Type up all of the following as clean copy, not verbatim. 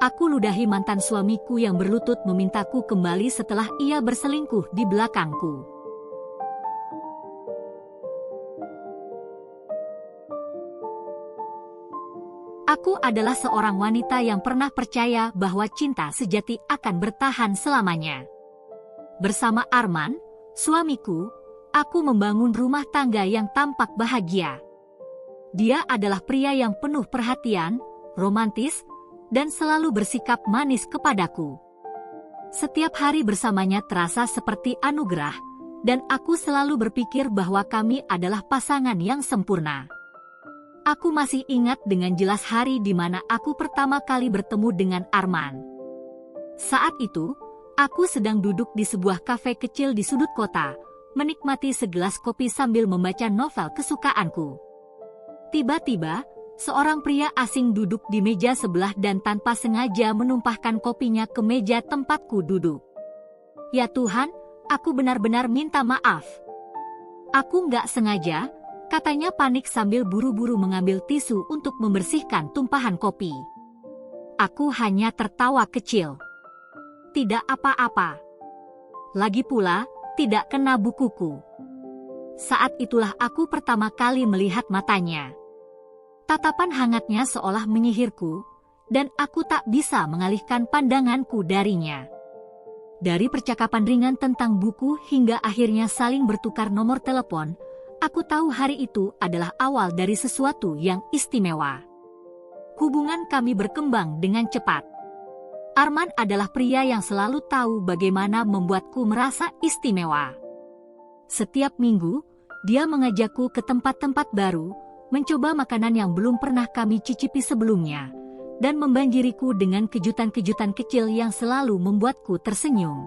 Aku ludahi mantan suamiku yang berlutut memintaku kembali setelah ia berselingkuh di belakangku. Aku adalah seorang wanita yang pernah percaya bahwa cinta sejati akan bertahan selamanya. Bersama Arman, suamiku, aku membangun rumah tangga yang tampak bahagia. Dia adalah pria yang penuh perhatian, romantis, dan selalu bersikap manis kepadaku. Setiap hari bersamanya terasa seperti anugerah, dan aku selalu berpikir bahwa kami adalah pasangan yang sempurna. Aku masih ingat dengan jelas hari di mana aku pertama kali bertemu dengan Arman. Saat itu, aku sedang duduk di sebuah kafe kecil di sudut kota, menikmati segelas kopi sambil membaca novel kesukaanku. Tiba-tiba, seorang pria asing duduk di meja sebelah dan tanpa sengaja menumpahkan kopinya ke meja tempatku duduk. Ya Tuhan, aku benar-benar minta maaf. Aku nggak sengaja, katanya panik sambil buru-buru mengambil tisu untuk membersihkan tumpahan kopi. Aku hanya tertawa kecil. Tidak apa-apa. Lagi pula, tidak kena bukuku. Saat itulah aku pertama kali melihat matanya. Tatapan hangatnya seolah menyihirku, dan aku tak bisa mengalihkan pandanganku darinya. Dari percakapan ringan tentang buku hingga akhirnya saling bertukar nomor telepon, aku tahu hari itu adalah awal dari sesuatu yang istimewa. Hubungan kami berkembang dengan cepat. Arman adalah pria yang selalu tahu bagaimana membuatku merasa istimewa. Setiap minggu, dia mengajakku ke tempat-tempat baru, mencoba makanan yang belum pernah kami cicipi sebelumnya, dan membanjiriku dengan kejutan-kejutan kecil yang selalu membuatku tersenyum.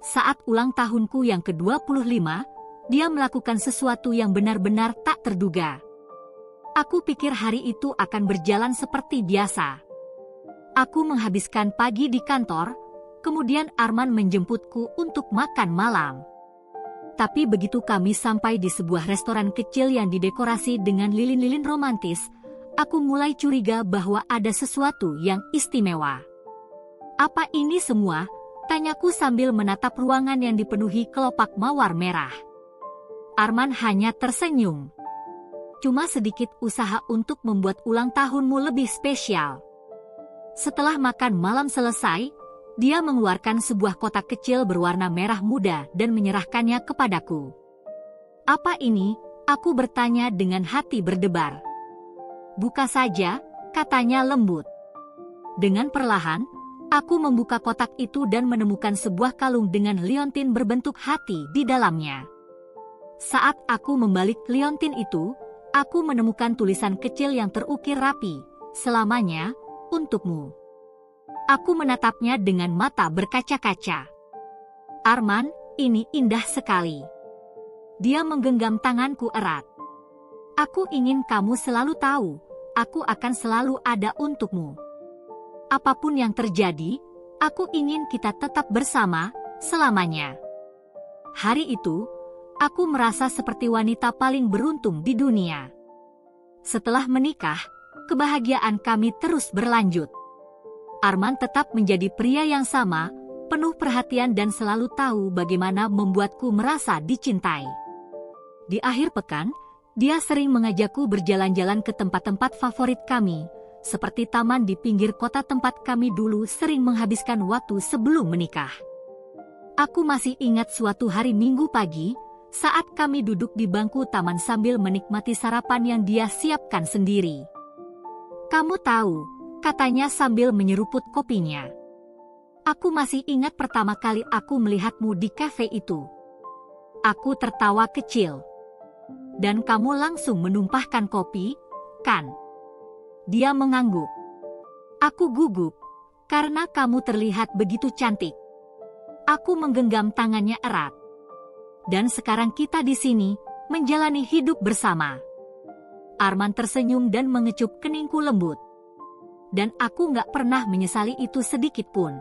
Saat ulang tahunku yang ke-25, dia melakukan sesuatu yang benar-benar tak terduga. Aku pikir hari itu akan berjalan seperti biasa. Aku menghabiskan pagi di kantor, kemudian Arman menjemputku untuk makan malam. Tapi begitu kami sampai di sebuah restoran kecil yang didekorasi dengan lilin-lilin romantis, aku mulai curiga bahwa ada sesuatu yang istimewa. Apa ini semua? Tanyaku sambil menatap ruangan yang dipenuhi kelopak mawar merah. Arman hanya tersenyum. Cuma sedikit usaha untuk membuat ulang tahunmu lebih spesial. Setelah makan malam selesai, dia mengeluarkan sebuah kotak kecil berwarna merah muda dan menyerahkannya kepadaku. Apa ini? Aku bertanya dengan hati berdebar. Buka saja, katanya lembut. Dengan perlahan, aku membuka kotak itu dan menemukan sebuah kalung dengan liontin berbentuk hati di dalamnya. Saat aku membalik liontin itu, aku menemukan tulisan kecil yang terukir rapi, "Selamanya, untukmu." Aku menatapnya dengan mata berkaca-kaca. Arman, ini indah sekali. Dia menggenggam tanganku erat. Aku ingin kamu selalu tahu, aku akan selalu ada untukmu. Apapun yang terjadi, aku ingin kita tetap bersama, selamanya. Hari itu, aku merasa seperti wanita paling beruntung di dunia. Setelah menikah, kebahagiaan kami terus berlanjut. Arman tetap menjadi pria yang sama, penuh perhatian dan selalu tahu bagaimana membuatku merasa dicintai. Di akhir pekan, dia sering mengajakku berjalan-jalan ke tempat-tempat favorit kami, seperti taman di pinggir kota tempat kami dulu sering menghabiskan waktu sebelum menikah. Aku masih ingat suatu hari Minggu pagi, saat kami duduk di bangku taman sambil menikmati sarapan yang dia siapkan sendiri. Kamu tahu, katanya sambil menyeruput kopinya. Aku masih ingat pertama kali aku melihatmu di kafe itu. Aku tertawa kecil. Dan kamu langsung menumpahkan kopi, kan? Dia mengangguk. Aku gugup, karena kamu terlihat begitu cantik. Aku menggenggam tangannya erat. Dan sekarang kita di sini, menjalani hidup bersama. Arman tersenyum dan mengecup keningku lembut. Dan aku nggak pernah menyesali itu sedikit pun.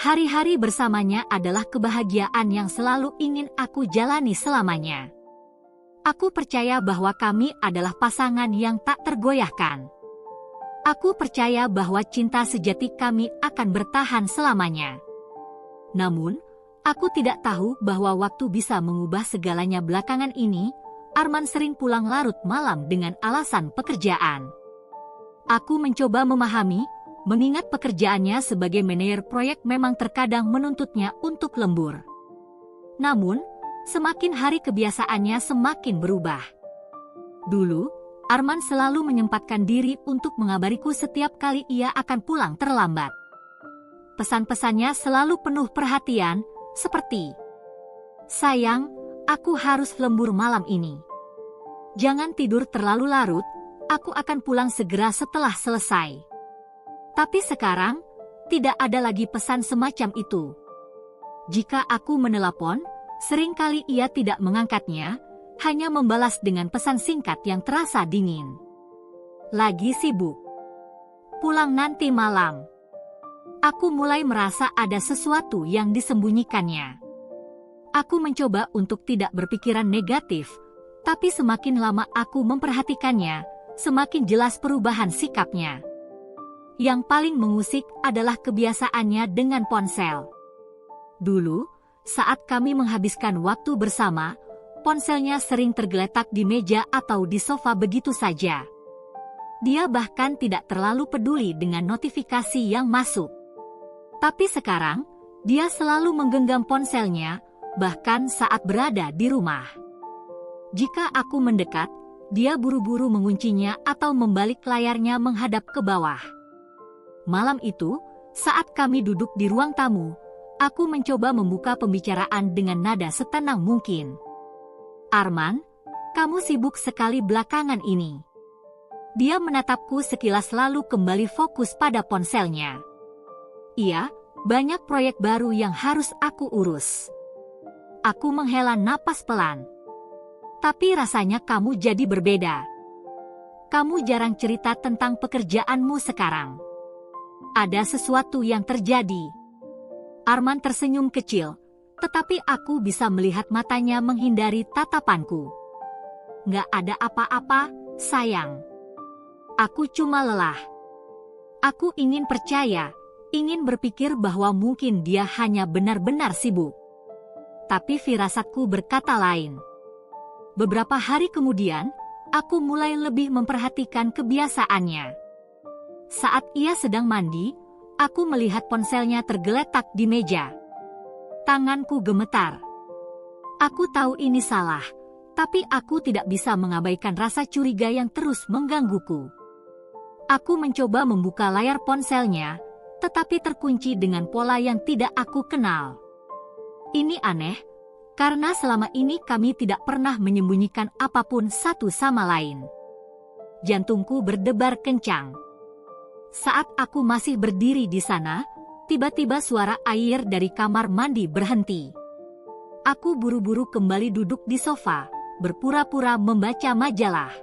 Hari-hari bersamanya adalah kebahagiaan yang selalu ingin aku jalani selamanya. Aku percaya bahwa kami adalah pasangan yang tak tergoyahkan. Aku percaya bahwa cinta sejati kami akan bertahan selamanya. Namun, aku tidak tahu bahwa waktu bisa mengubah segalanya. Belakangan ini, Arman sering pulang larut malam dengan alasan pekerjaan. Aku mencoba memahami, mengingat pekerjaannya sebagai manajer proyek memang terkadang menuntutnya untuk lembur. Namun, semakin hari kebiasaannya semakin berubah. Dulu, Arman selalu menyempatkan diri untuk mengabariku setiap kali ia akan pulang terlambat. Pesan-pesannya selalu penuh perhatian, seperti, "Sayang, aku harus lembur malam ini. Jangan tidur terlalu larut, aku akan pulang segera setelah selesai." Tapi sekarang, tidak ada lagi pesan semacam itu. Jika aku menelpon, seringkali ia tidak mengangkatnya, hanya membalas dengan pesan singkat yang terasa dingin. "Lagi sibuk. Pulang nanti malam." Aku mulai merasa ada sesuatu yang disembunyikannya. Aku mencoba untuk tidak berpikiran negatif, tapi semakin lama aku memperhatikannya, semakin jelas perubahan sikapnya. Yang paling mengusik adalah kebiasaannya dengan ponsel. Dulu, saat kami menghabiskan waktu bersama, ponselnya sering tergeletak di meja atau di sofa begitu saja. Dia bahkan tidak terlalu peduli dengan notifikasi yang masuk. Tapi sekarang, dia selalu menggenggam ponselnya, bahkan saat berada di rumah. Jika aku mendekat, dia buru-buru menguncinya atau membalik layarnya menghadap ke bawah. Malam itu, saat kami duduk di ruang tamu, aku mencoba membuka pembicaraan dengan nada setenang mungkin. "Arman, kamu sibuk sekali belakangan ini." Dia menatapku sekilas lalu kembali fokus pada ponselnya. "Iya, banyak proyek baru yang harus aku urus." Aku menghela napas pelan. "Tapi rasanya kamu jadi berbeda. Kamu jarang cerita tentang pekerjaanmu sekarang. Ada sesuatu yang terjadi?" Arman tersenyum kecil, tetapi aku bisa melihat matanya menghindari tatapanku. "Nggak ada apa-apa, sayang. Aku cuma lelah. Aku ingin percaya, ingin berpikir bahwa mungkin dia hanya benar-benar sibuk." Tapi firasatku berkata lain. Beberapa hari kemudian, aku mulai lebih memperhatikan kebiasaannya. Saat ia sedang mandi, aku melihat ponselnya tergeletak di meja. Tanganku gemetar. Aku tahu ini salah, tapi aku tidak bisa mengabaikan rasa curiga yang terus menggangguku. Aku mencoba membuka layar ponselnya, tetapi terkunci dengan pola yang tidak aku kenal. Ini aneh, karena selama ini kami tidak pernah menyembunyikan apapun satu sama lain. Jantungku berdebar kencang. Saat aku masih berdiri di sana, tiba-tiba suara air dari kamar mandi berhenti. Aku buru-buru kembali duduk di sofa, berpura-pura membaca majalah.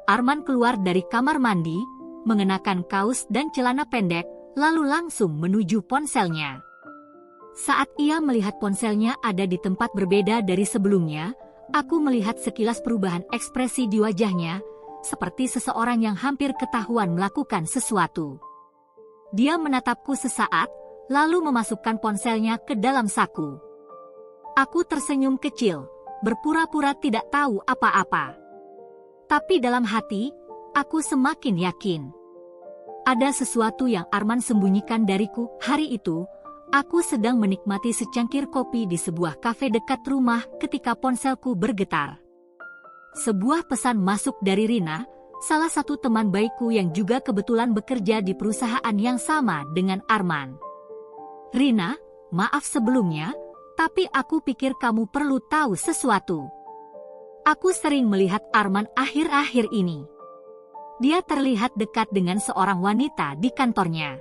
Arman keluar dari kamar mandi, mengenakan kaos dan celana pendek, lalu langsung menuju ponselnya. Saat ia melihat ponselnya ada di tempat berbeda dari sebelumnya, aku melihat sekilas perubahan ekspresi di wajahnya, seperti seseorang yang hampir ketahuan melakukan sesuatu. Dia menatapku sesaat, lalu memasukkan ponselnya ke dalam saku. Aku tersenyum kecil, berpura-pura tidak tahu apa-apa. Tapi dalam hati, aku semakin yakin. Ada sesuatu yang Arman sembunyikan dariku. Hari itu, aku sedang menikmati secangkir kopi di sebuah kafe dekat rumah ketika ponselku bergetar. Sebuah pesan masuk dari Rina, salah satu teman baikku yang juga kebetulan bekerja di perusahaan yang sama dengan Arman. "Rina, maaf sebelumnya, tapi aku pikir kamu perlu tahu sesuatu. Aku sering melihat Arman akhir-akhir ini. Dia terlihat dekat dengan seorang wanita di kantornya."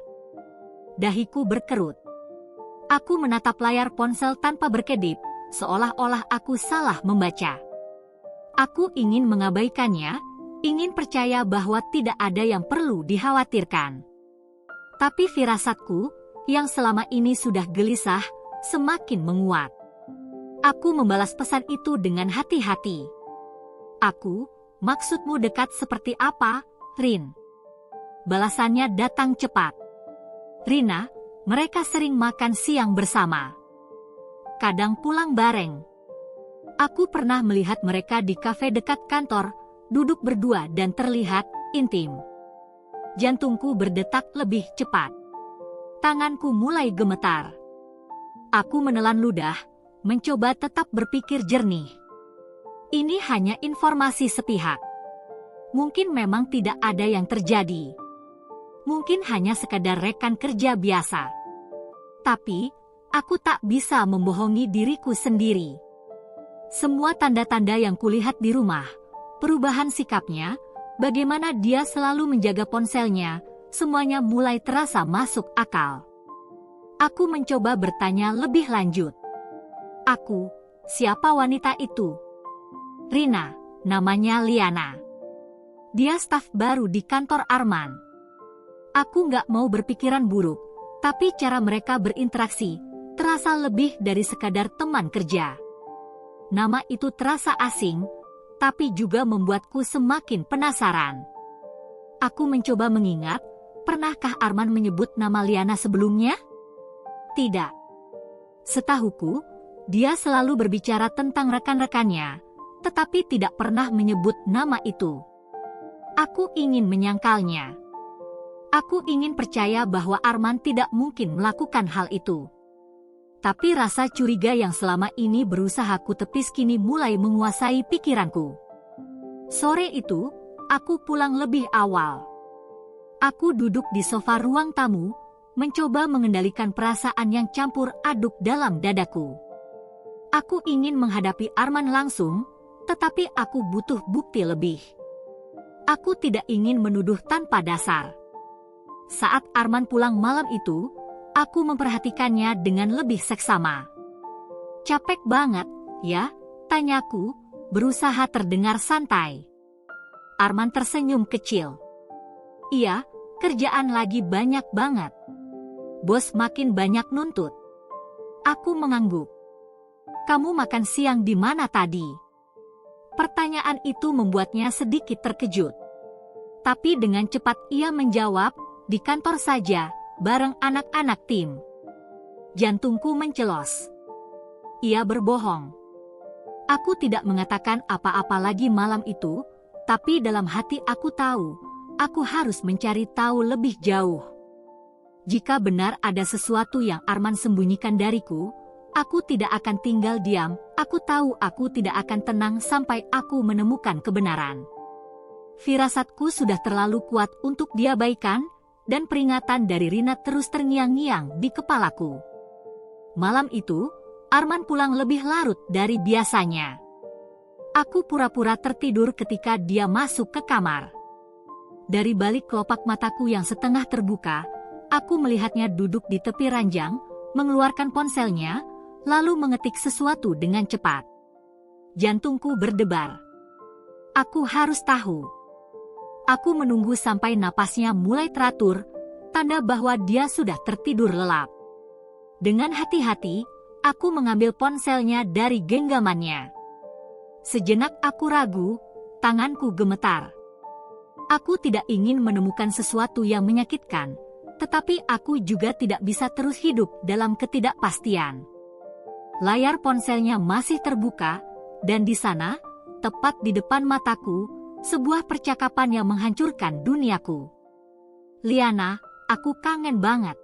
Dahiku berkerut. Aku menatap layar ponsel tanpa berkedip, seolah-olah aku salah membaca. Aku ingin mengabaikannya, ingin percaya bahwa tidak ada yang perlu dikhawatirkan. Tapi firasatku, yang selama ini sudah gelisah, semakin menguat. Aku membalas pesan itu dengan hati-hati. "Aku, maksudmu dekat seperti apa, Rin?" balasannya datang cepat. Rina, mereka sering makan siang bersama. Kadang pulang bareng. Aku pernah melihat mereka di kafe dekat kantor, duduk berdua dan terlihat intim. Jantungku berdetak lebih cepat. Tanganku mulai gemetar. Aku menelan ludah, mencoba tetap berpikir jernih. Ini hanya informasi sepihak. Mungkin memang tidak ada yang terjadi. Mungkin hanya sekadar rekan kerja biasa. Tapi, aku tak bisa membohongi diriku sendiri. Semua tanda-tanda yang kulihat di rumah, perubahan sikapnya, bagaimana dia selalu menjaga ponselnya, semuanya mulai terasa masuk akal. Aku mencoba bertanya lebih lanjut. Siapa wanita itu? Rina, namanya Liana. Dia staf baru di kantor Arman. Aku nggak mau berpikiran buruk, tapi cara mereka berinteraksi terasa lebih dari sekadar teman kerja. Nama itu terasa asing, tapi juga membuatku semakin penasaran. Aku mencoba mengingat, pernahkah Arman menyebut nama Liana sebelumnya? Tidak. Setahuku, dia selalu berbicara tentang rekan-rekannya, tetapi tidak pernah menyebut nama itu. Aku ingin menyangkalnya. Aku ingin percaya bahwa Arman tidak mungkin melakukan hal itu. Tapi rasa curiga yang selama ini berusaha kutepis kini mulai menguasai pikiranku. Sore itu, aku pulang lebih awal. Aku duduk di sofa ruang tamu, mencoba mengendalikan perasaan yang campur aduk dalam dadaku. Aku ingin menghadapi Arman langsung, tetapi aku butuh bukti lebih. Aku tidak ingin menuduh tanpa dasar. Saat Arman pulang malam itu, aku memperhatikannya dengan lebih seksama. Capek banget, ya? Tanyaku, berusaha terdengar santai. Arman tersenyum kecil. Iya, kerjaan lagi banyak banget. Bos makin banyak nuntut. Aku mengangguk. Kamu makan siang di mana tadi? Pertanyaan itu membuatnya sedikit terkejut. Tapi dengan cepat ia menjawab, di kantor saja, bareng anak-anak tim. Jantungku mencelos. Ia berbohong. Aku tidak mengatakan apa-apa lagi malam itu, tapi dalam hati aku tahu, aku harus mencari tahu lebih jauh. Jika benar ada sesuatu yang Arman sembunyikan dariku, aku tidak akan tinggal diam. Aku tahu aku tidak akan tenang sampai aku menemukan kebenaran. Firasatku sudah terlalu kuat untuk diabaikan, dan peringatan dari Rina terus terngiang-ngiang di kepalaku. Malam itu, Arman pulang lebih larut dari biasanya. Aku pura-pura tertidur ketika dia masuk ke kamar. Dari balik kelopak mataku yang setengah terbuka, aku melihatnya duduk di tepi ranjang, mengeluarkan ponselnya, lalu mengetik sesuatu dengan cepat. Jantungku berdebar. Aku harus tahu. Aku menunggu sampai napasnya mulai teratur, tanda bahwa dia sudah tertidur lelap. Dengan hati-hati, aku mengambil ponselnya dari genggamannya. Sejenak aku ragu, tanganku gemetar. Aku tidak ingin menemukan sesuatu yang menyakitkan, tetapi aku juga tidak bisa terus hidup dalam ketidakpastian. Layar ponselnya masih terbuka, dan di sana, tepat di depan mataku, sebuah percakapan yang menghancurkan duniaku. Liana, aku kangen banget.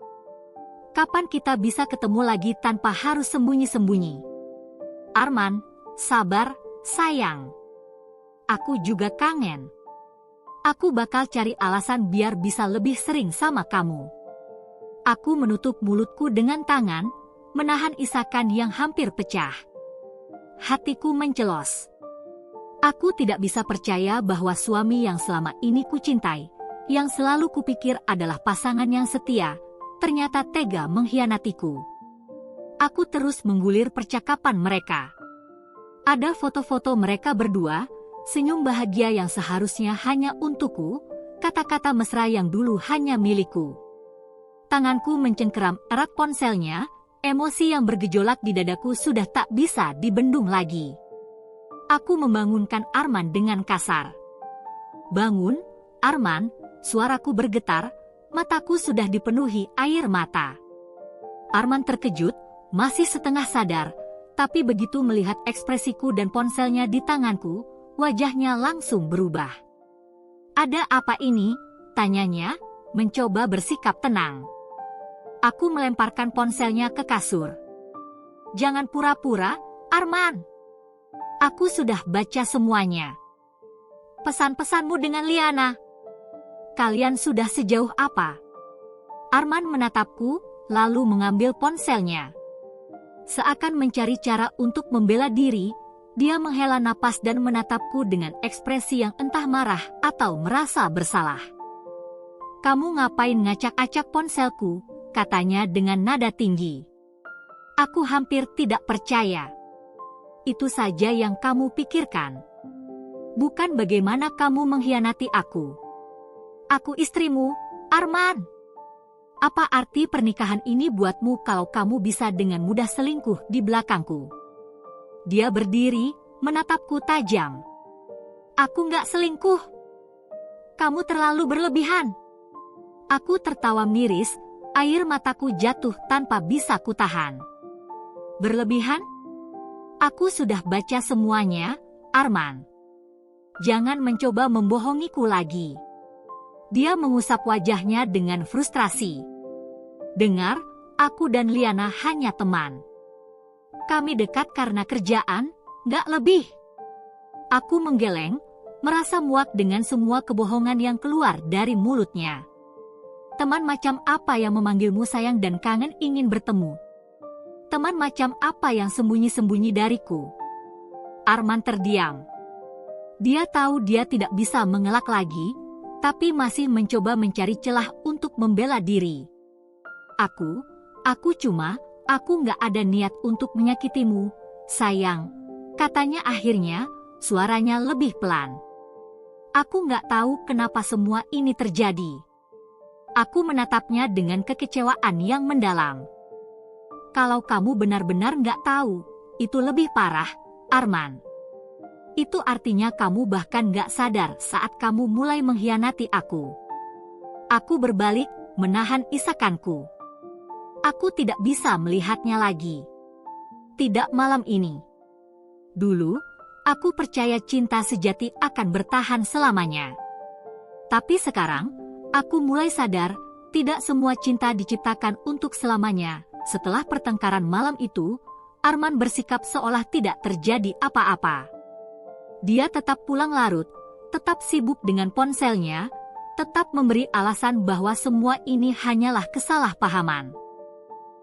Kapan kita bisa ketemu lagi tanpa harus sembunyi-sembunyi? Arman, sabar, sayang. Aku juga kangen. Aku bakal cari alasan biar bisa lebih sering sama kamu. Aku menutup mulutku dengan tangan, menahan isakan yang hampir pecah. Hatiku mencelos. Aku tidak bisa percaya bahwa suami yang selama ini kucintai, yang selalu kupikir adalah pasangan yang setia, ternyata tega mengkhianatiku. Aku terus menggulir percakapan mereka. Ada foto-foto mereka berdua, senyum bahagia yang seharusnya hanya untukku, kata-kata mesra yang dulu hanya milikku. Tanganku mencengkeram erat ponselnya, emosi yang bergejolak di dadaku sudah tak bisa dibendung lagi. Aku membangunkan Arman dengan kasar. Bangun, Arman, Suaraku bergetar, mataku sudah dipenuhi air mata. Arman terkejut, masih setengah sadar, tapi begitu melihat ekspresiku dan ponselnya di tanganku, wajahnya langsung berubah. "Ada apa ini?" tanyanya, mencoba bersikap tenang. Aku melemparkan ponselnya ke kasur. "Jangan pura-pura, Arman. Aku sudah baca semuanya. Pesan-pesanmu dengan Liana. Kalian sudah sejauh apa?" Arman menatapku, lalu mengambil ponselnya. Seakan mencari cara untuk membela diri, dia menghela napas dan menatapku dengan ekspresi yang entah marah atau merasa bersalah. "Kamu ngapain ngacak-acak ponselku?" katanya dengan nada tinggi. Aku hampir tidak percaya. "Itu saja yang kamu pikirkan? Bukan bagaimana kamu mengkhianati aku. Aku istrimu, Arman. Apa arti pernikahan ini buatmu kalau kamu bisa dengan mudah selingkuh di belakangku?" Dia berdiri, menatapku tajam. "Aku nggak selingkuh. Kamu terlalu berlebihan." Aku tertawa miris, air mataku jatuh tanpa bisa kutahan. "Berlebihan? Aku sudah baca semuanya, Arman. Jangan mencoba membohongiku lagi." Dia mengusap wajahnya dengan frustrasi. "Dengar, aku dan Liana hanya teman. Kami dekat karena kerjaan, nggak lebih." Aku menggeleng, merasa muak dengan semua kebohongan yang keluar dari mulutnya. Teman macam apa yang memanggilmu sayang dan kangen ingin bertemu? Teman macam apa yang sembunyi-sembunyi dariku? Arman terdiam. Dia tahu dia tidak bisa mengelak lagi, tapi masih mencoba mencari celah untuk membela diri. Aku nggak ada niat untuk menyakitimu, sayang," katanya akhirnya, suaranya lebih pelan. Aku nggak tahu kenapa semua ini terjadi. Aku menatapnya dengan kekecewaan yang mendalam. "Kalau kamu benar-benar nggak tahu, itu lebih parah, Arman. Itu artinya kamu bahkan gak sadar saat kamu mulai mengkhianati aku." Aku berbalik, menahan isakanku. Aku tidak bisa melihatnya lagi. Tidak malam ini. Dulu, aku percaya cinta sejati akan bertahan selamanya. Tapi sekarang, aku mulai sadar, tidak semua cinta diciptakan untuk selamanya. Setelah pertengkaran malam itu, Arman bersikap seolah tidak terjadi apa-apa. Dia tetap pulang larut, tetap sibuk dengan ponselnya, tetap memberi alasan bahwa semua ini hanyalah kesalahpahaman.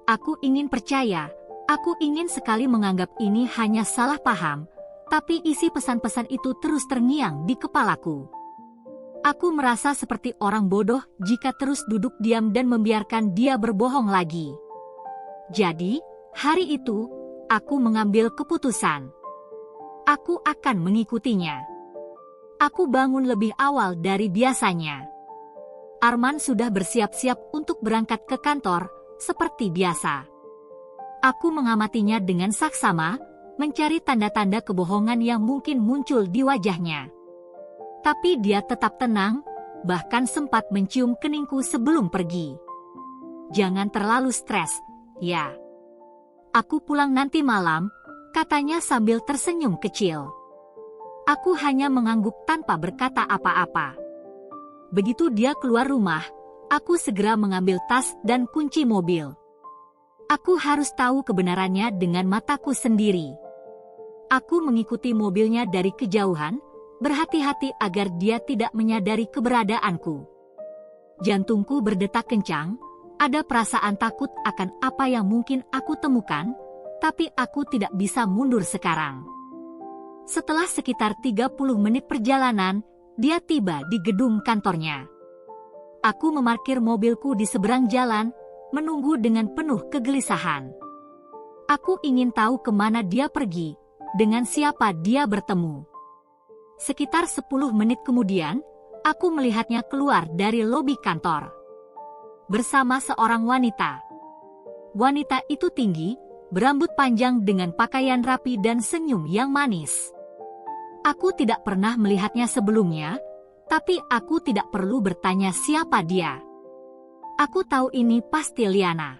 Aku ingin percaya, aku ingin sekali menganggap ini hanya salah paham, tapi isi pesan-pesan itu terus terngiang di kepalaku. Aku merasa seperti orang bodoh jika terus duduk diam dan membiarkan dia berbohong lagi. Jadi, hari itu, aku mengambil keputusan. Aku akan mengikutinya. Aku bangun lebih awal dari biasanya. Arman sudah bersiap-siap untuk berangkat ke kantor, seperti biasa. Aku mengamatinya dengan saksama, mencari tanda-tanda kebohongan yang mungkin muncul di wajahnya. Tapi dia tetap tenang, bahkan sempat mencium keningku sebelum pergi. "Jangan terlalu stres, ya. Aku pulang nanti malam," katanya sambil tersenyum kecil. Aku hanya mengangguk tanpa berkata apa-apa. Begitu dia keluar rumah, aku segera mengambil tas dan kunci mobil. Aku harus tahu kebenarannya dengan mataku sendiri. Aku mengikuti mobilnya dari kejauhan, berhati-hati agar dia tidak menyadari keberadaanku. Jantungku berdetak kencang, ada perasaan takut akan apa yang mungkin aku temukan, tapi aku tidak bisa mundur sekarang. Setelah sekitar 30 menit perjalanan, dia tiba di gedung kantornya. Aku memarkir mobilku di seberang jalan, menunggu dengan penuh kegelisahan. Aku ingin tahu kemana dia pergi, dengan siapa dia bertemu. Sekitar 10 menit kemudian, aku melihatnya keluar dari lobi kantor. Bersama seorang wanita. Wanita itu tinggi, berambut panjang dengan pakaian rapi dan senyum yang manis. Aku tidak pernah melihatnya sebelumnya, Tapi aku tidak perlu bertanya siapa dia. Aku tahu ini pasti Liana.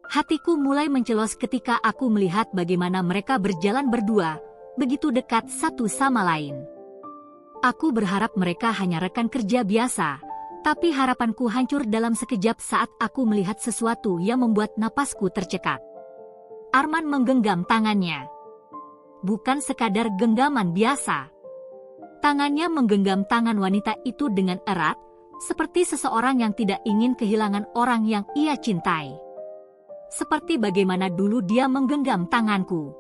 Hatiku mulai mencelos ketika aku melihat bagaimana mereka berjalan berdua, begitu dekat satu sama lain. Aku berharap mereka hanya rekan kerja biasa, tapi harapanku hancur dalam sekejap saat aku melihat sesuatu yang membuat napasku tercekat. Arman menggenggam tangannya. Bukan sekadar genggaman biasa. Tangannya menggenggam tangan wanita itu dengan erat, seperti seseorang yang tidak ingin kehilangan orang yang ia cintai. Seperti bagaimana dulu dia menggenggam tanganku.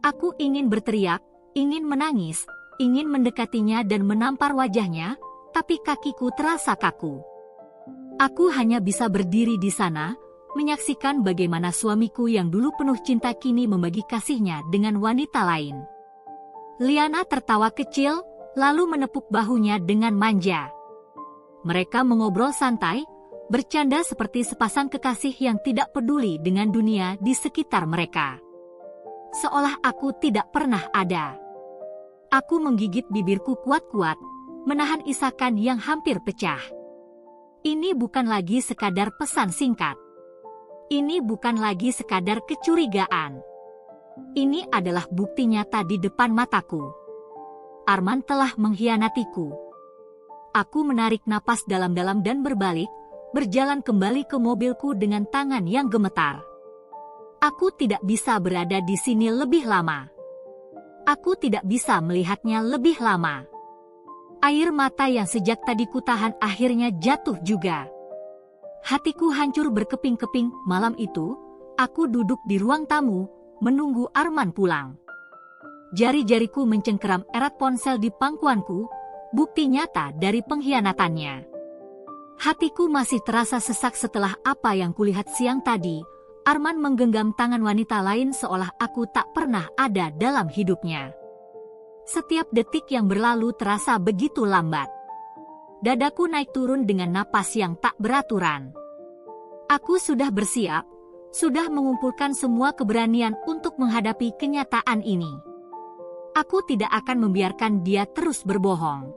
Aku ingin berteriak, ingin menangis, ingin mendekatinya dan menampar wajahnya, tapi kakiku terasa kaku. Aku hanya bisa berdiri di sana, menyaksikan bagaimana suamiku yang dulu penuh cinta kini membagi kasihnya dengan wanita lain. Liana tertawa kecil, lalu menepuk bahunya dengan manja. Mereka mengobrol santai, bercanda seperti sepasang kekasih yang tidak peduli dengan dunia di sekitar mereka. Seolah aku tidak pernah ada. Aku menggigit bibirku kuat-kuat, menahan isakan yang hampir pecah. Ini bukan lagi sekadar pesan singkat. Ini bukan lagi sekadar kecurigaan. Ini adalah bukti nyata di depan mataku. Arman telah mengkhianatiku. Aku menarik napas dalam-dalam dan berbalik, berjalan kembali ke mobilku dengan tangan yang gemetar. Aku tidak bisa berada di sini lebih lama. Aku tidak bisa melihatnya lebih lama. Air mata yang sejak tadi kutahan akhirnya jatuh juga. Hatiku hancur berkeping-keping. Malam itu, aku duduk di ruang tamu, menunggu Arman pulang. Jari-jariku mencengkeram erat ponsel di pangkuanku, bukti nyata dari pengkhianatannya. Hatiku masih terasa sesak setelah apa yang kulihat siang tadi. Arman menggenggam tangan wanita lain seolah aku tak pernah ada dalam hidupnya. Setiap detik yang berlalu terasa begitu lambat. Dadaku naik turun dengan napas yang tak beraturan. Aku sudah bersiap, sudah mengumpulkan semua keberanian untuk menghadapi kenyataan ini. Aku tidak akan membiarkan dia terus berbohong.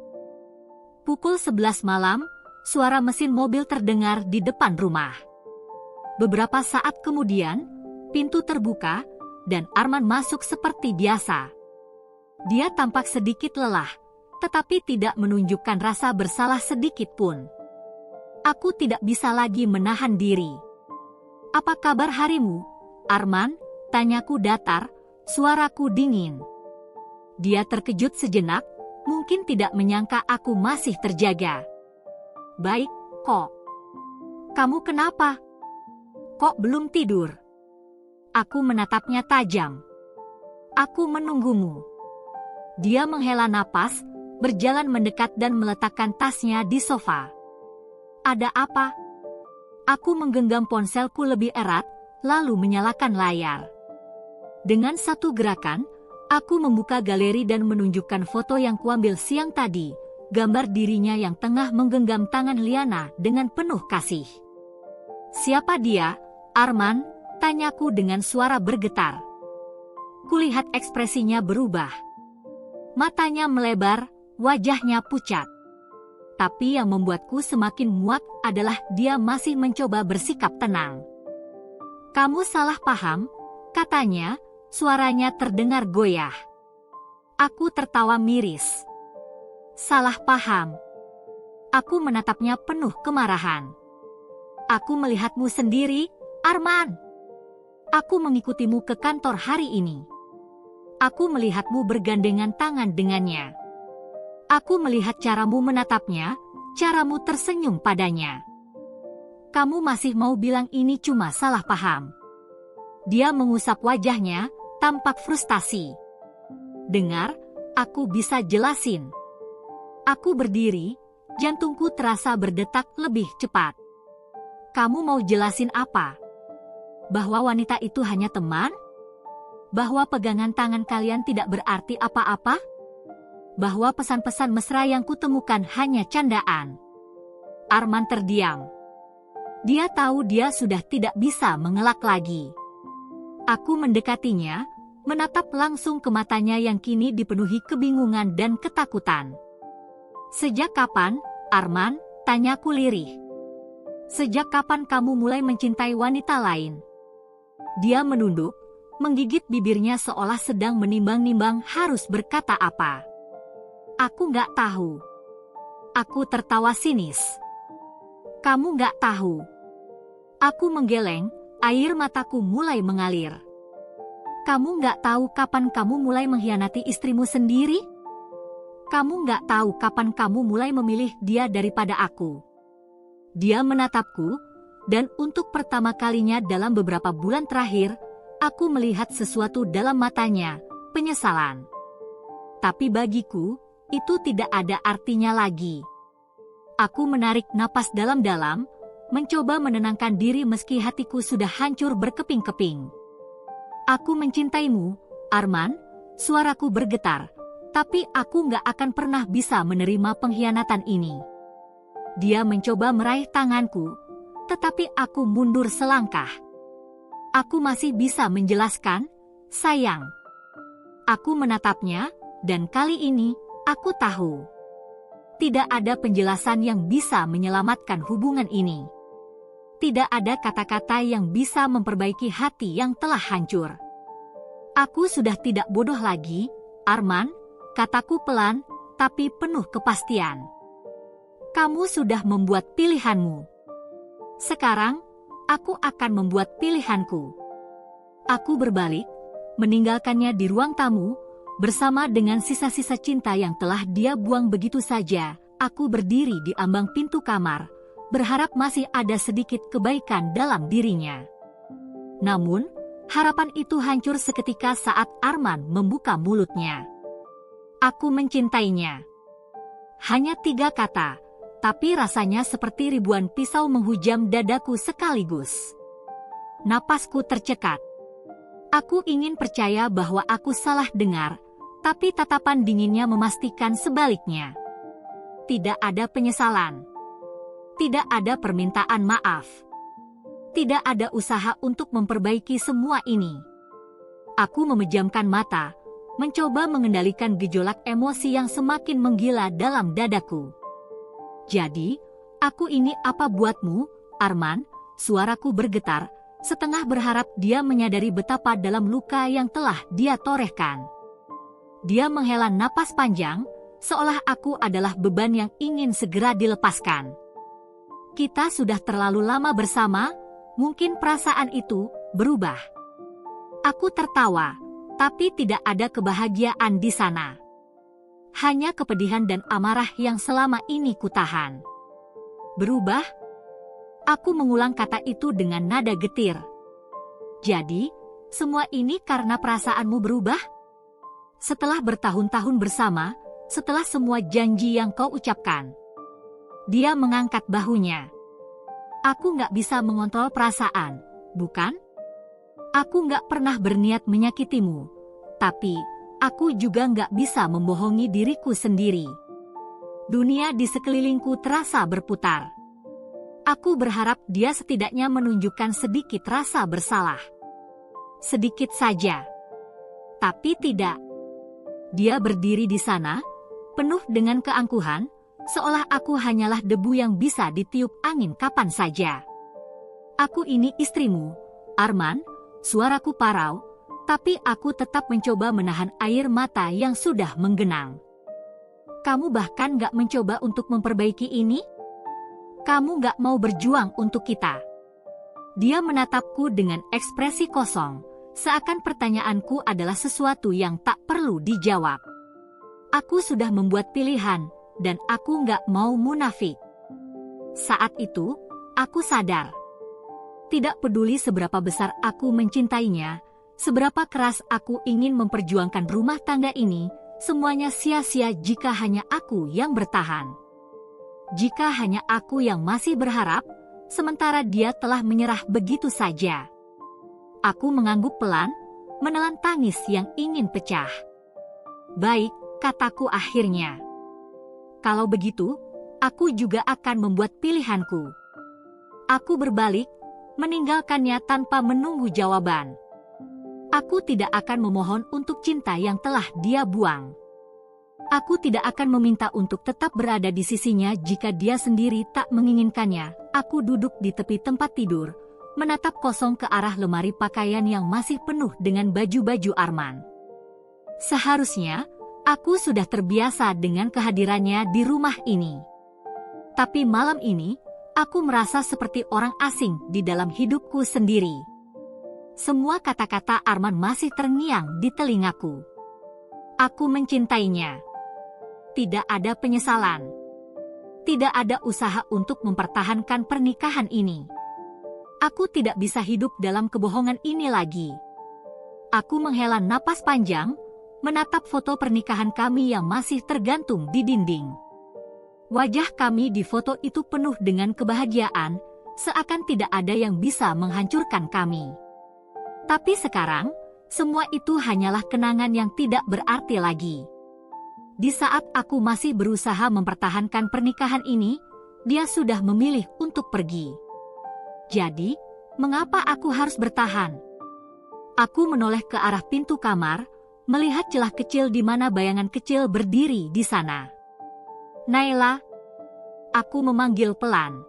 Pukul 11 malam, suara mesin mobil terdengar di depan rumah. Beberapa saat kemudian, pintu terbuka, dan Arman masuk seperti biasa. Dia tampak sedikit lelah, tetapi tidak menunjukkan rasa bersalah sedikit pun. Aku tidak bisa lagi menahan diri. "Apa kabar harimu, Arman?" tanyaku datar, suaraku dingin. Dia terkejut sejenak, mungkin tidak menyangka aku masih terjaga. "Baik, kok. Kamu kenapa? Kok belum tidur?" Aku menatapnya tajam. "Aku menunggumu." Dia menghela napas, berjalan mendekat dan meletakkan tasnya di sofa. "Ada apa?" Aku menggenggam ponselku lebih erat, lalu menyalakan layar. Dengan satu gerakan, aku membuka galeri dan menunjukkan foto yang kuambil siang tadi, gambar dirinya yang tengah menggenggam tangan Liana dengan penuh kasih. "Siapa dia, Arman?" tanyaku dengan suara bergetar. Kulihat ekspresinya berubah. Matanya melebar, wajahnya pucat. Tapi yang membuatku semakin muak adalah dia masih mencoba bersikap tenang. "Kamu salah paham," katanya, suaranya terdengar goyah. Aku tertawa miris. "Salah paham?" Aku menatapnya penuh kemarahan. "Aku melihatmu sendiri, Arman. Aku mengikutimu ke kantor hari ini. Aku melihatmu bergandengan tangan dengannya. Aku melihat caramu menatapnya, caramu tersenyum padanya. Kamu masih mau bilang ini cuma salah paham?" Dia mengusap wajahnya, tampak frustasi. "Dengar, aku bisa jelasin." Aku berdiri, jantungku terasa berdetak lebih cepat. "Kamu mau jelasin apa? Bahwa wanita itu hanya teman? Bahwa pegangan tangan kalian tidak berarti apa-apa? Bahwa pesan-pesan mesra yang kutemukan hanya candaan?" Arman terdiam. Dia tahu dia sudah tidak bisa mengelak lagi. Aku mendekatinya, menatap langsung ke matanya yang kini dipenuhi kebingungan dan ketakutan. Sejak kapan, Arman? Tanyaku lirih. Sejak kapan kamu mulai mencintai wanita lain? Dia menunduk, menggigit bibirnya seolah sedang menimbang-nimbang harus berkata apa. Aku nggak tahu. Aku tertawa sinis. Kamu nggak tahu. Aku menggeleng, air mataku mulai mengalir. Kamu nggak tahu kapan kamu mulai mengkhianati istrimu sendiri? Kamu nggak tahu kapan kamu mulai memilih dia daripada aku. Dia menatapku, dan untuk pertama kalinya dalam beberapa bulan terakhir, aku melihat sesuatu dalam matanya, penyesalan. Tapi bagiku, itu tidak ada artinya lagi. Aku menarik napas dalam-dalam, mencoba menenangkan diri meski hatiku sudah hancur berkeping-keping. Aku mencintaimu, Arman, suaraku bergetar. Tapi aku nggak akan pernah bisa menerima pengkhianatan ini. Dia mencoba meraih tanganku, tetapi aku mundur selangkah. Aku masih bisa menjelaskan, sayang. Aku menatapnya, dan kali ini, aku tahu. Tidak ada penjelasan yang bisa menyelamatkan hubungan ini. Tidak ada kata-kata yang bisa memperbaiki hati yang telah hancur. Aku sudah tidak bodoh lagi, Arman. Kataku pelan, tapi penuh kepastian. Kamu sudah membuat pilihanmu. Sekarang, aku akan membuat pilihanku. Aku berbalik, meninggalkannya di ruang tamu, bersama dengan sisa-sisa cinta yang telah dia buang begitu saja. Aku berdiri di ambang pintu kamar, berharap masih ada sedikit kebaikan dalam dirinya. Namun, harapan itu hancur seketika saat Arman membuka mulutnya. Aku mencintainya. Hanya 3 kata, tapi rasanya seperti ribuan pisau menghujam dadaku sekaligus. Napasku tercekat. Aku ingin percaya bahwa aku salah dengar, tapi tatapan dinginnya memastikan sebaliknya. Tidak ada penyesalan. Tidak ada permintaan maaf. Tidak ada usaha untuk memperbaiki semua ini. Aku memejamkan mata, mencoba mengendalikan gejolak emosi yang semakin menggila dalam dadaku. Jadi, aku ini apa buatmu, Arman? Suaraku bergetar, setengah berharap dia menyadari betapa dalam luka yang telah dia torehkan. Dia menghela napas panjang, seolah aku adalah beban yang ingin segera dilepaskan. Kita sudah terlalu lama bersama, mungkin perasaan itu berubah. Aku tertawa. Tapi tidak ada kebahagiaan di sana. Hanya kepedihan dan amarah yang selama ini kutahan. Berubah? Aku mengulang kata itu dengan nada getir. Jadi, semua ini karena perasaanmu berubah? Setelah bertahun-tahun bersama, setelah semua janji yang kau ucapkan. Dia mengangkat bahunya. Aku nggak bisa mengontrol perasaan, bukan? Aku nggak pernah berniat menyakitimu, tapi aku juga nggak bisa membohongi diriku sendiri. Dunia di sekelilingku terasa berputar. Aku berharap dia setidaknya menunjukkan sedikit rasa bersalah. Sedikit saja. Tapi tidak. Dia berdiri di sana, penuh dengan keangkuhan, seolah aku hanyalah debu yang bisa ditiup angin kapan saja. Aku ini istrimu, Arman. Suaraku parau, tapi aku tetap mencoba menahan air mata yang sudah menggenang. Kamu bahkan gak mencoba untuk memperbaiki ini? Kamu gak mau berjuang untuk kita? Dia menatapku dengan ekspresi kosong, seakan pertanyaanku adalah sesuatu yang tak perlu dijawab. Aku sudah membuat pilihan, dan aku gak mau munafik. Saat itu, aku sadar. Tidak peduli seberapa besar aku mencintainya, seberapa keras aku ingin memperjuangkan rumah tangga ini, semuanya sia-sia jika hanya aku yang bertahan. Jika hanya aku yang masih berharap, sementara dia telah menyerah begitu saja. Aku mengangguk pelan, menelan tangis yang ingin pecah. Baik, kataku akhirnya. Kalau begitu, aku juga akan membuat pilihanku. Aku berbalik, meninggalkannya tanpa menunggu jawaban. Aku tidak akan memohon untuk cinta yang telah dia buang. Aku tidak akan meminta untuk tetap berada di sisinya jika dia sendiri tak menginginkannya. Aku duduk di tepi tempat tidur, menatap kosong ke arah lemari pakaian yang masih penuh dengan baju-baju Arman. Seharusnya, aku sudah terbiasa dengan kehadirannya di rumah ini. Tapi malam ini, aku merasa seperti orang asing di dalam hidupku sendiri. Semua kata-kata Arman masih terngiang di telingaku. Aku mencintainya. Tidak ada penyesalan. Tidak ada usaha untuk mempertahankan pernikahan ini. Aku tidak bisa hidup dalam kebohongan ini lagi. Aku menghela napas panjang, menatap foto pernikahan kami yang masih tergantung di dinding. Wajah kami di foto itu penuh dengan kebahagiaan, seakan tidak ada yang bisa menghancurkan kami. Tapi sekarang, semua itu hanyalah kenangan yang tidak berarti lagi. Di saat aku masih berusaha mempertahankan pernikahan ini, dia sudah memilih untuk pergi. Jadi, mengapa aku harus bertahan? Aku menoleh ke arah pintu kamar, melihat celah kecil di mana bayangan kecil berdiri di sana. Naila, aku memanggil pelan.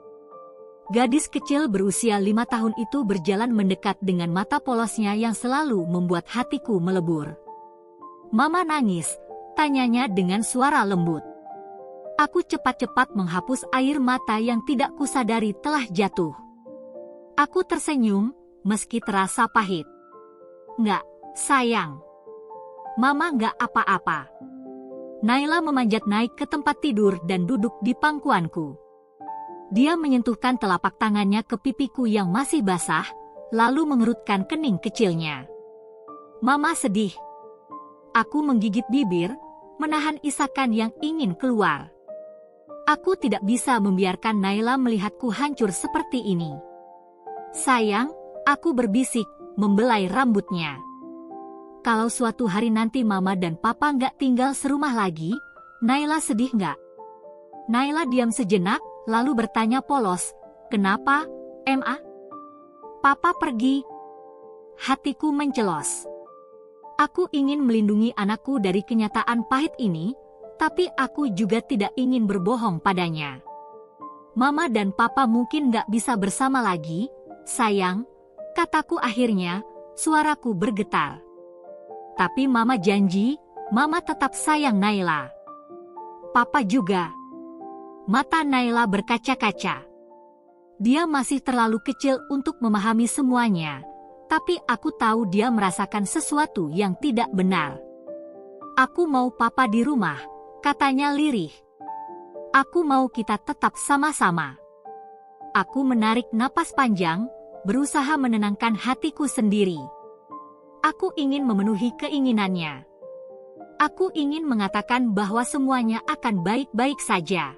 Gadis kecil berusia 5 tahun itu berjalan mendekat dengan mata polosnya yang selalu membuat hatiku melebur. Mama nangis, tanyanya dengan suara lembut. Aku cepat-cepat menghapus air mata yang tidak kusadari telah jatuh. Aku tersenyum, meski terasa pahit. Nggak, sayang. Mama nggak apa-apa. Naila memanjat naik ke tempat tidur dan duduk di pangkuanku. Dia menyentuhkan telapak tangannya ke pipiku yang masih basah, lalu mengerutkan kening kecilnya. Mama sedih. Aku menggigit bibir, menahan isakan yang ingin keluar. Aku tidak bisa membiarkan Naila melihatku hancur seperti ini. Sayang, aku berbisik, membelai rambutnya. Kalau suatu hari nanti Mama dan Papa nggak tinggal serumah lagi, Naila sedih nggak? Naila diam sejenak, lalu bertanya polos, kenapa, Ma? Papa pergi. Hatiku mencelos. Aku ingin melindungi anakku dari kenyataan pahit ini, tapi aku juga tidak ingin berbohong padanya. Mama dan Papa mungkin nggak bisa bersama lagi, sayang, kataku akhirnya, suaraku bergetar. Tapi Mama janji, Mama tetap sayang Naila. Papa juga. Mata Naila berkaca-kaca. Dia masih terlalu kecil untuk memahami semuanya, tapi aku tahu dia merasakan sesuatu yang tidak benar. Aku mau Papa di rumah, katanya lirih. Aku mau kita tetap sama-sama. Aku menarik napas panjang, berusaha menenangkan hatiku sendiri. Aku ingin memenuhi keinginannya. Aku ingin mengatakan bahwa semuanya akan baik-baik saja.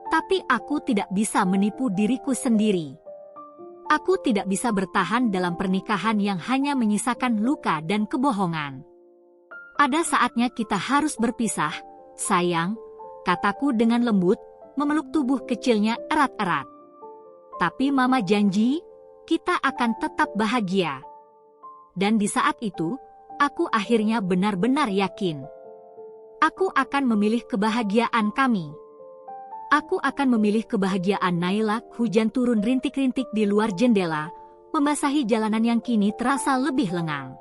Tapi aku tidak bisa menipu diriku sendiri. Aku tidak bisa bertahan dalam pernikahan yang hanya menyisakan luka dan kebohongan. Ada saatnya kita harus berpisah, sayang, kataku dengan lembut, memeluk tubuh kecilnya erat-erat. Tapi Mama janji, kita akan tetap bahagia. Dan di saat itu, aku akhirnya benar-benar yakin. Aku akan memilih kebahagiaan kami. Aku akan memilih kebahagiaan Naila. Hujan turun rintik-rintik di luar jendela, membasahi jalanan yang kini terasa lebih lengang.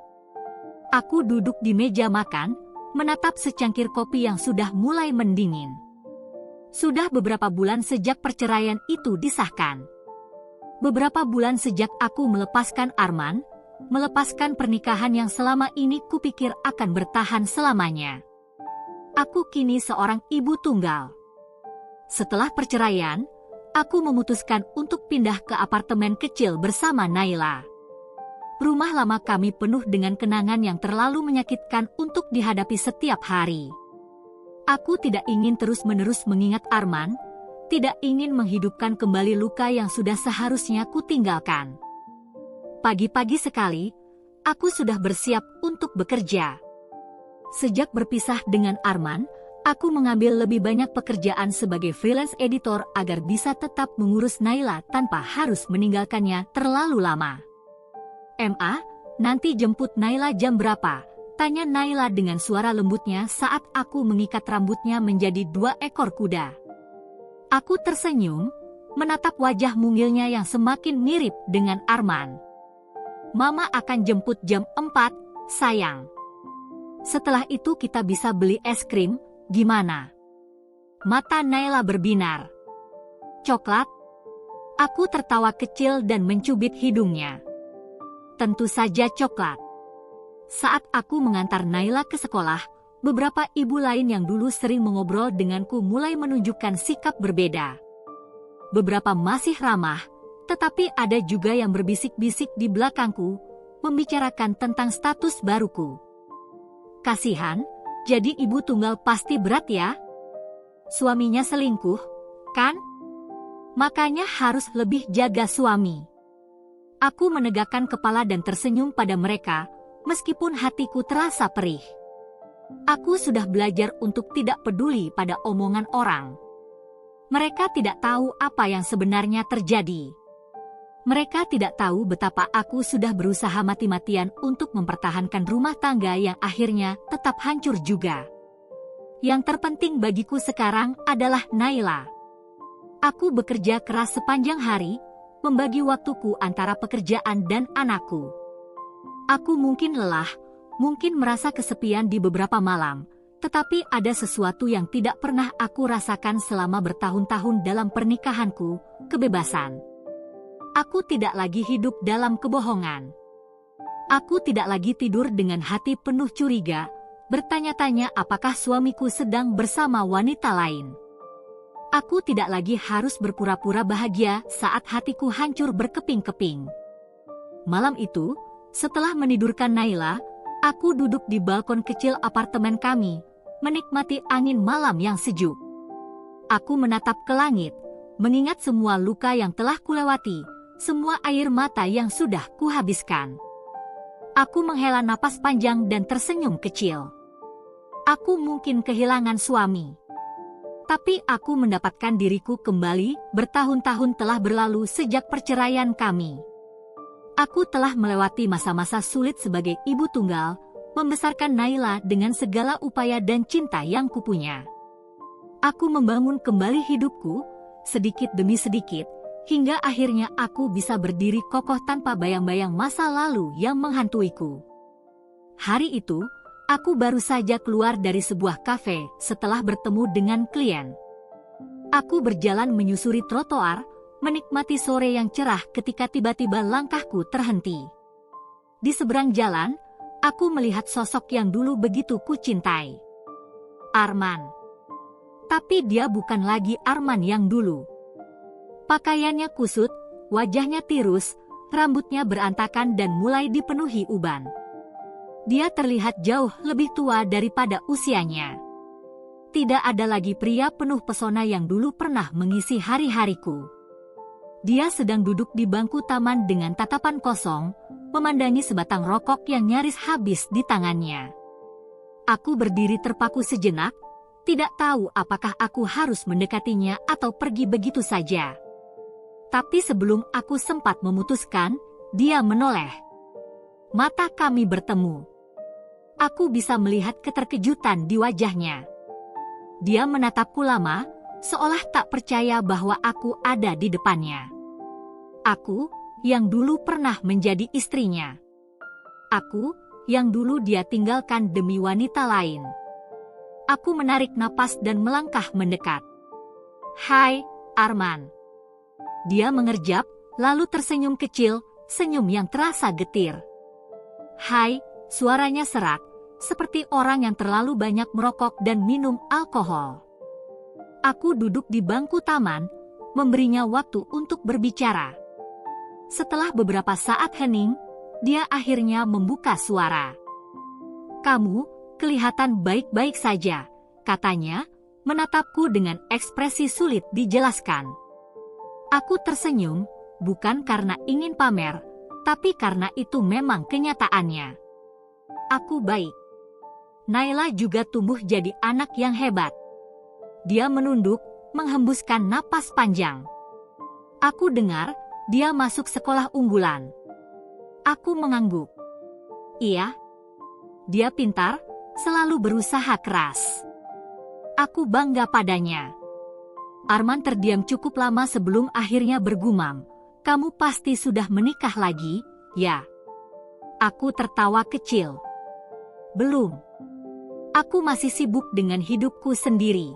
Aku duduk di meja makan, menatap secangkir kopi yang sudah mulai mendingin. Sudah beberapa bulan sejak perceraian itu disahkan. Beberapa bulan sejak aku melepaskan Arman, melepaskan pernikahan yang selama ini kupikir akan bertahan selamanya. Aku kini seorang ibu tunggal. Setelah perceraian, aku memutuskan untuk pindah ke apartemen kecil bersama Naila. Rumah lama kami penuh dengan kenangan yang terlalu menyakitkan untuk dihadapi setiap hari. Aku tidak ingin terus-menerus mengingat Arman, tidak ingin menghidupkan kembali luka yang sudah seharusnya kutinggalkan. Pagi-pagi sekali, aku sudah bersiap untuk bekerja. Sejak berpisah dengan Arman, aku mengambil lebih banyak pekerjaan sebagai freelance editor agar bisa tetap mengurus Naila tanpa harus meninggalkannya terlalu lama. Ma, nanti jemput Naila jam berapa? Tanya Naila dengan suara lembutnya saat aku mengikat rambutnya menjadi 2 ekor kuda. Aku tersenyum, menatap wajah mungilnya yang semakin mirip dengan Arman. Mama akan jemput jam 4, sayang. Setelah itu kita bisa beli es krim, gimana? Mata Naila berbinar. Coklat? Aku tertawa kecil dan mencubit hidungnya. Tentu saja coklat. Saat aku mengantar Naila ke sekolah, beberapa ibu lain yang dulu sering mengobrol denganku mulai menunjukkan sikap berbeda. Beberapa masih ramah, tetapi ada juga yang berbisik-bisik di belakangku, membicarakan tentang status baruku. Kasihan, jadi ibu tunggal pasti berat ya? Suaminya selingkuh, kan? Makanya harus lebih jaga suami. Aku menegakkan kepala dan tersenyum pada mereka, meskipun hatiku terasa perih. Aku sudah belajar untuk tidak peduli pada omongan orang. Mereka tidak tahu apa yang sebenarnya terjadi. Mereka tidak tahu betapa aku sudah berusaha mati-matian untuk mempertahankan rumah tangga yang akhirnya tetap hancur juga. Yang terpenting bagiku sekarang adalah Naila. Aku bekerja keras sepanjang hari, membagi waktuku antara pekerjaan dan anakku. Aku mungkin lelah, mungkin merasa kesepian di beberapa malam, tetapi ada sesuatu yang tidak pernah aku rasakan selama bertahun-tahun dalam pernikahanku, kebebasan. Aku tidak lagi hidup dalam kebohongan. Aku tidak lagi tidur dengan hati penuh curiga, bertanya-tanya apakah suamiku sedang bersama wanita lain. Aku tidak lagi harus berpura-pura bahagia saat hatiku hancur berkeping-keping. Malam itu, setelah menidurkan Naila, aku duduk di balkon kecil apartemen kami, menikmati angin malam yang sejuk. Aku menatap ke langit, mengingat semua luka yang telah kulewati, semua air mata yang sudah kuhabiskan. Aku menghela napas panjang dan tersenyum kecil. Aku mungkin kehilangan suami. Tapi aku mendapatkan diriku kembali, bertahun-tahun telah berlalu sejak perceraian kami. Aku telah melewati masa-masa sulit sebagai ibu tunggal, membesarkan Naila dengan segala upaya dan cinta yang kupunya. Aku membangun kembali hidupku, sedikit demi sedikit, hingga akhirnya aku bisa berdiri kokoh tanpa bayang-bayang masa lalu yang menghantuiku. Hari itu, aku baru saja keluar dari sebuah kafe setelah bertemu dengan klien. Aku berjalan menyusuri trotoar, menikmati sore yang cerah ketika tiba-tiba langkahku terhenti. Di seberang jalan, aku melihat sosok yang dulu begitu kucintai. Arman. Tapi dia bukan lagi Arman yang dulu. Pakaiannya kusut, wajahnya tirus, rambutnya berantakan dan mulai dipenuhi uban. Dia terlihat jauh lebih tua daripada usianya. Tidak ada lagi pria penuh pesona yang dulu pernah mengisi hari-hariku. Dia sedang duduk di bangku taman dengan tatapan kosong, memandangi sebatang rokok yang nyaris habis di tangannya. Aku berdiri terpaku sejenak, tidak tahu apakah aku harus mendekatinya atau pergi begitu saja. Tapi sebelum aku sempat memutuskan, dia menoleh. Mata kami bertemu. Aku bisa melihat keterkejutan di wajahnya. Dia menatapku lama, seolah tak percaya bahwa aku ada di depannya. Aku, yang dulu pernah menjadi istrinya. Aku, yang dulu dia tinggalkan demi wanita lain. Aku menarik napas dan melangkah mendekat. Hai, Arman. Dia mengerjap, lalu tersenyum kecil, senyum yang terasa getir. Hai, suaranya serak, seperti orang yang terlalu banyak merokok dan minum alkohol. Aku duduk di bangku taman, memberinya waktu untuk berbicara. Setelah beberapa saat hening, dia akhirnya membuka suara. Kamu kelihatan baik-baik saja, katanya, menatapku dengan ekspresi sulit dijelaskan. Aku tersenyum, bukan karena ingin pamer, tapi karena itu memang kenyataannya. Aku baik. Naila juga tumbuh jadi anak yang hebat. Dia menunduk, menghembuskan napas panjang. Aku dengar, dia masuk sekolah unggulan. Aku mengangguk. Iya. Dia pintar, selalu berusaha keras. Aku bangga padanya. Arman terdiam cukup lama sebelum akhirnya bergumam, "Kamu pasti sudah menikah lagi, ya?" Aku tertawa kecil. "Belum. Aku masih sibuk dengan hidupku sendiri."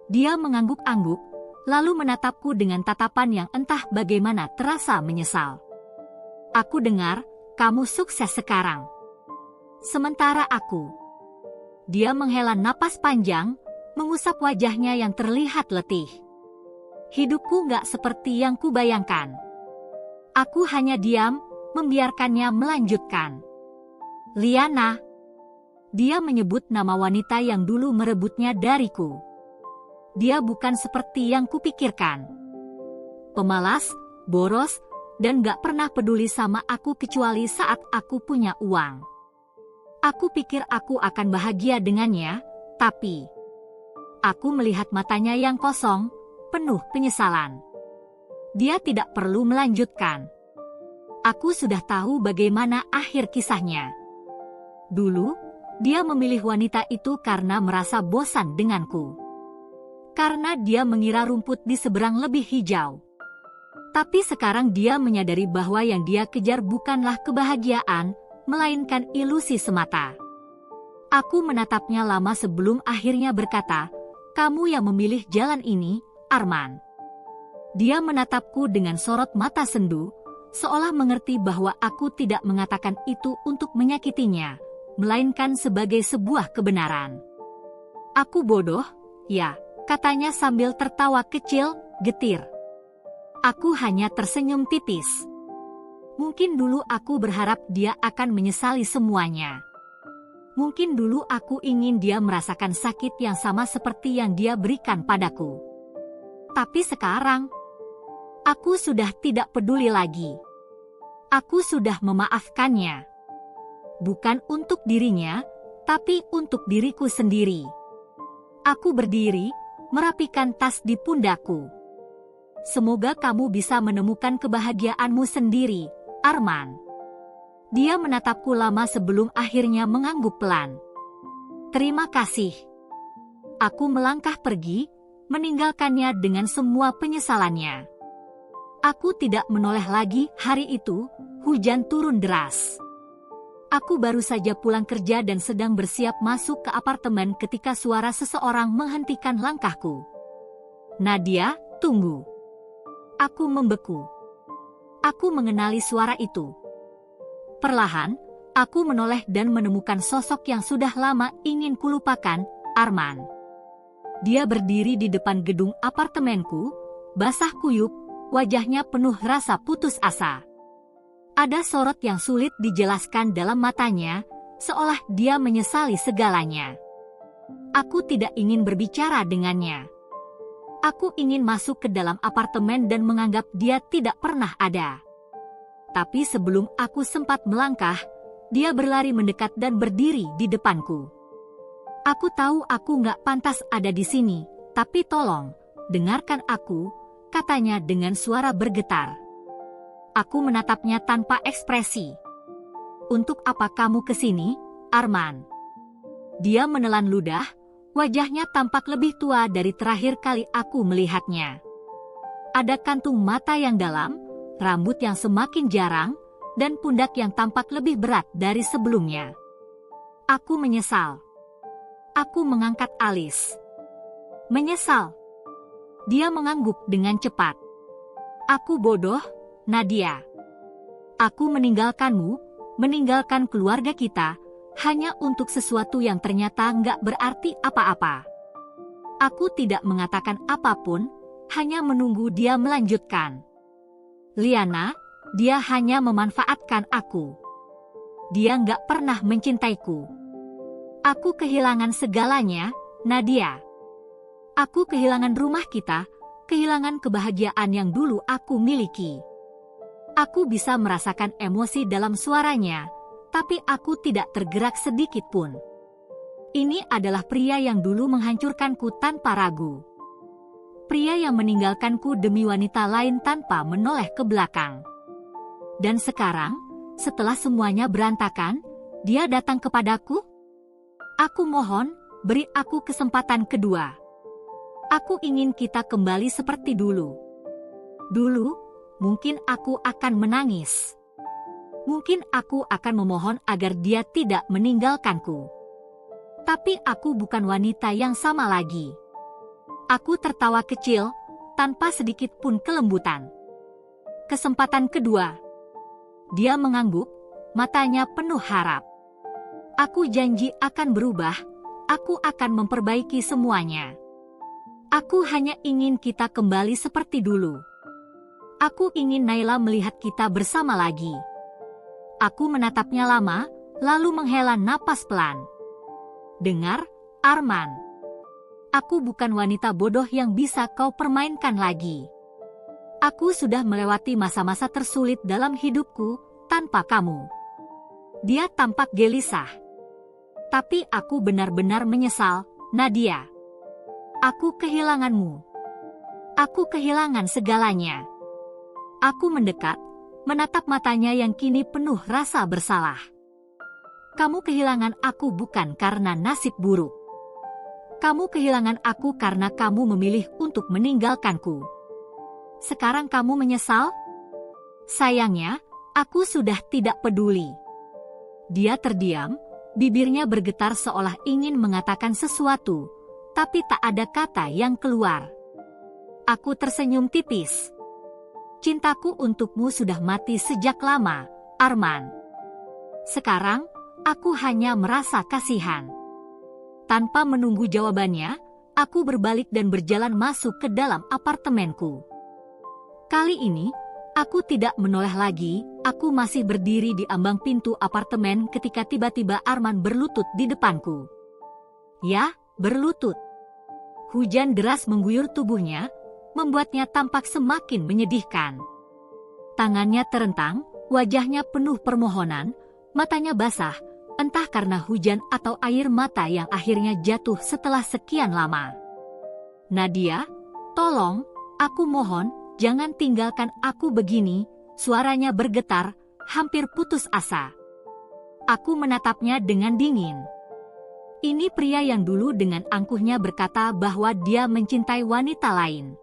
Dia mengangguk-angguk, lalu menatapku dengan tatapan yang entah bagaimana terasa menyesal. "Aku dengar, kamu sukses sekarang. Sementara aku..." Dia menghela napas panjang, mengusap wajahnya yang terlihat letih. "Hidupku gak seperti yang kubayangkan." Aku hanya diam, membiarkannya melanjutkan. "Liana." Dia menyebut nama wanita yang dulu merebutnya dariku. Dia bukan seperti yang kupikirkan. Pemalas, boros, dan gak pernah peduli sama aku kecuali saat aku punya uang. Aku pikir aku akan bahagia dengannya, tapi... Aku melihat matanya yang kosong, penuh penyesalan. Dia tidak perlu melanjutkan. Aku sudah tahu bagaimana akhir kisahnya. Dulu, dia memilih wanita itu karena merasa bosan denganku. Karena dia mengira rumput di seberang lebih hijau. Tapi sekarang dia menyadari bahwa yang dia kejar bukanlah kebahagiaan, melainkan ilusi semata. Aku menatapnya lama sebelum akhirnya berkata, "Kamu yang memilih jalan ini, Arman." Dia menatapku dengan sorot mata sendu, seolah mengerti bahwa aku tidak mengatakan itu untuk menyakitinya, melainkan sebagai sebuah kebenaran. "Aku bodoh, ya," katanya sambil tertawa kecil, getir. Aku hanya tersenyum tipis. Mungkin dulu aku berharap dia akan menyesali semuanya. Mungkin dulu aku ingin dia merasakan sakit yang sama seperti yang dia berikan padaku. Tapi sekarang, aku sudah tidak peduli lagi. Aku sudah memaafkannya. Bukan untuk dirinya, tapi untuk diriku sendiri. Aku berdiri, merapikan tas di pundakku. "Semoga kamu bisa menemukan kebahagiaanmu sendiri, Arman." Dia menatapku lama sebelum akhirnya mengangguk pelan. "Terima kasih." Aku melangkah pergi, meninggalkannya dengan semua penyesalannya. Aku tidak menoleh lagi. Hari itu, hujan turun deras. Aku baru saja pulang kerja dan sedang bersiap masuk ke apartemen ketika suara seseorang menghentikan langkahku. "Nadia, tunggu." Aku membeku. Aku mengenali suara itu. Perlahan, aku menoleh dan menemukan sosok yang sudah lama ingin kulupakan, Arman. Dia berdiri di depan gedung apartemenku, basah kuyup, wajahnya penuh rasa putus asa. Ada sorot yang sulit dijelaskan dalam matanya, seolah dia menyesali segalanya. Aku tidak ingin berbicara dengannya. Aku ingin masuk ke dalam apartemen dan menganggap dia tidak pernah ada. Tapi sebelum aku sempat melangkah, dia berlari mendekat dan berdiri di depanku. "Aku tahu aku nggak pantas ada di sini, tapi tolong, dengarkan aku," katanya dengan suara bergetar. Aku menatapnya tanpa ekspresi. "Untuk apa kamu kesini, Arman?" Dia menelan ludah, wajahnya tampak lebih tua dari terakhir kali aku melihatnya. Ada kantung mata yang dalam, rambut yang semakin jarang, dan pundak yang tampak lebih berat dari sebelumnya. Aku menyesal. Aku mengangkat alis. "Menyesal?" Dia mengangguk dengan cepat. "Aku bodoh, Nadia. Aku meninggalkanmu, meninggalkan keluarga kita, hanya untuk sesuatu yang ternyata nggak berarti apa-apa." Aku tidak mengatakan apapun, hanya menunggu dia melanjutkan. "Liana, dia hanya memanfaatkan aku. Dia nggak pernah mencintaiku. Aku kehilangan segalanya, Nadia. Aku kehilangan rumah kita, kehilangan kebahagiaan yang dulu aku miliki." Aku bisa merasakan emosi dalam suaranya, tapi aku tidak tergerak sedikit pun. Ini adalah pria yang dulu menghancurkanku tanpa ragu. Pria yang meninggalkanku demi wanita lain tanpa menoleh ke belakang. Dan sekarang, setelah semuanya berantakan, Dia datang kepadaku? Aku mohon, beri aku kesempatan kedua. Aku ingin kita kembali seperti dulu. Dulu, mungkin aku akan menangis. Mungkin aku akan memohon agar dia tidak meninggalkanku. Tapi aku bukan wanita yang sama lagi. Aku tertawa kecil, tanpa sedikit pun kelembutan. Kesempatan kedua. Dia mengangguk, matanya penuh harap. Aku janji akan berubah, aku akan memperbaiki semuanya. Aku hanya ingin kita kembali seperti dulu. Aku ingin Naila melihat kita bersama lagi. Aku menatapnya lama, lalu menghela napas pelan. Dengar, Arman. Aku bukan wanita bodoh yang bisa kau permainkan lagi. Aku sudah melewati masa-masa tersulit dalam hidupku tanpa kamu. Dia tampak gelisah. Tapi aku benar-benar menyesal, Nadia. Aku kehilanganmu. Aku kehilangan segalanya. Aku mendekat, menatap matanya yang kini penuh rasa bersalah. Kamu kehilangan aku bukan karena nasib buruk. Kamu kehilangan aku karena kamu memilih untuk meninggalkanku. Sekarang kamu menyesal? Sayangnya, aku sudah tidak peduli. Dia terdiam, bibirnya bergetar seolah ingin mengatakan sesuatu, tapi tak ada kata yang keluar. Aku tersenyum tipis. Cintaku untukmu sudah mati sejak lama, Arman. Sekarang, aku hanya merasa kasihan. Tanpa menunggu jawabannya, aku berbalik dan berjalan masuk ke dalam apartemenku. Kali ini, aku tidak menoleh lagi, aku masih berdiri di ambang pintu apartemen ketika tiba-tiba Arman berlutut di depanku. Ya, berlutut. Hujan deras mengguyur tubuhnya, membuatnya tampak semakin menyedihkan. Tangannya terentang, wajahnya penuh permohonan, matanya basah, entah karena hujan atau air mata yang akhirnya jatuh setelah sekian lama. Nadia, tolong, aku mohon, jangan tinggalkan aku begini, suaranya bergetar, hampir putus asa. Aku menatapnya dengan dingin. Ini pria yang dulu dengan angkuhnya berkata bahwa dia mencintai wanita lain.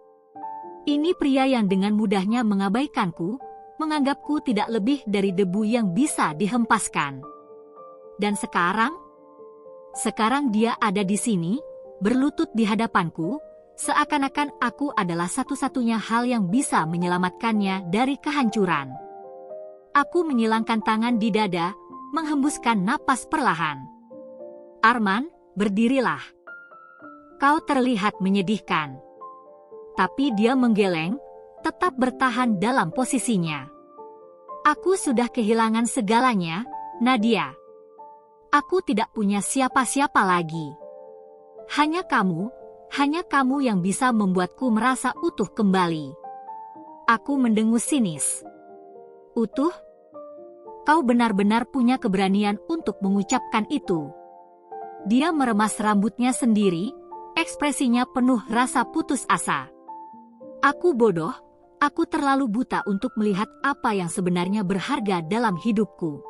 Ini pria yang dengan mudahnya mengabaikanku, menganggapku tidak lebih dari debu yang bisa dihempaskan. Dan sekarang dia ada di sini, berlutut di hadapanku, seakan-akan aku adalah satu-satunya hal yang bisa menyelamatkannya dari kehancuran. Aku menyilangkan tangan di dada, menghembuskan napas perlahan. Arman, berdirilah. Kau terlihat menyedihkan. Tapi dia menggeleng, tetap bertahan dalam posisinya. Aku sudah kehilangan segalanya, Nadia. Aku tidak punya siapa-siapa lagi. Hanya kamu yang bisa membuatku merasa utuh kembali. Aku mendengus sinis. Utuh? Kau benar-benar punya keberanian untuk mengucapkan itu. Dia meremas rambutnya sendiri, ekspresinya penuh rasa putus asa. Aku bodoh, aku terlalu buta untuk melihat apa yang sebenarnya berharga dalam hidupku.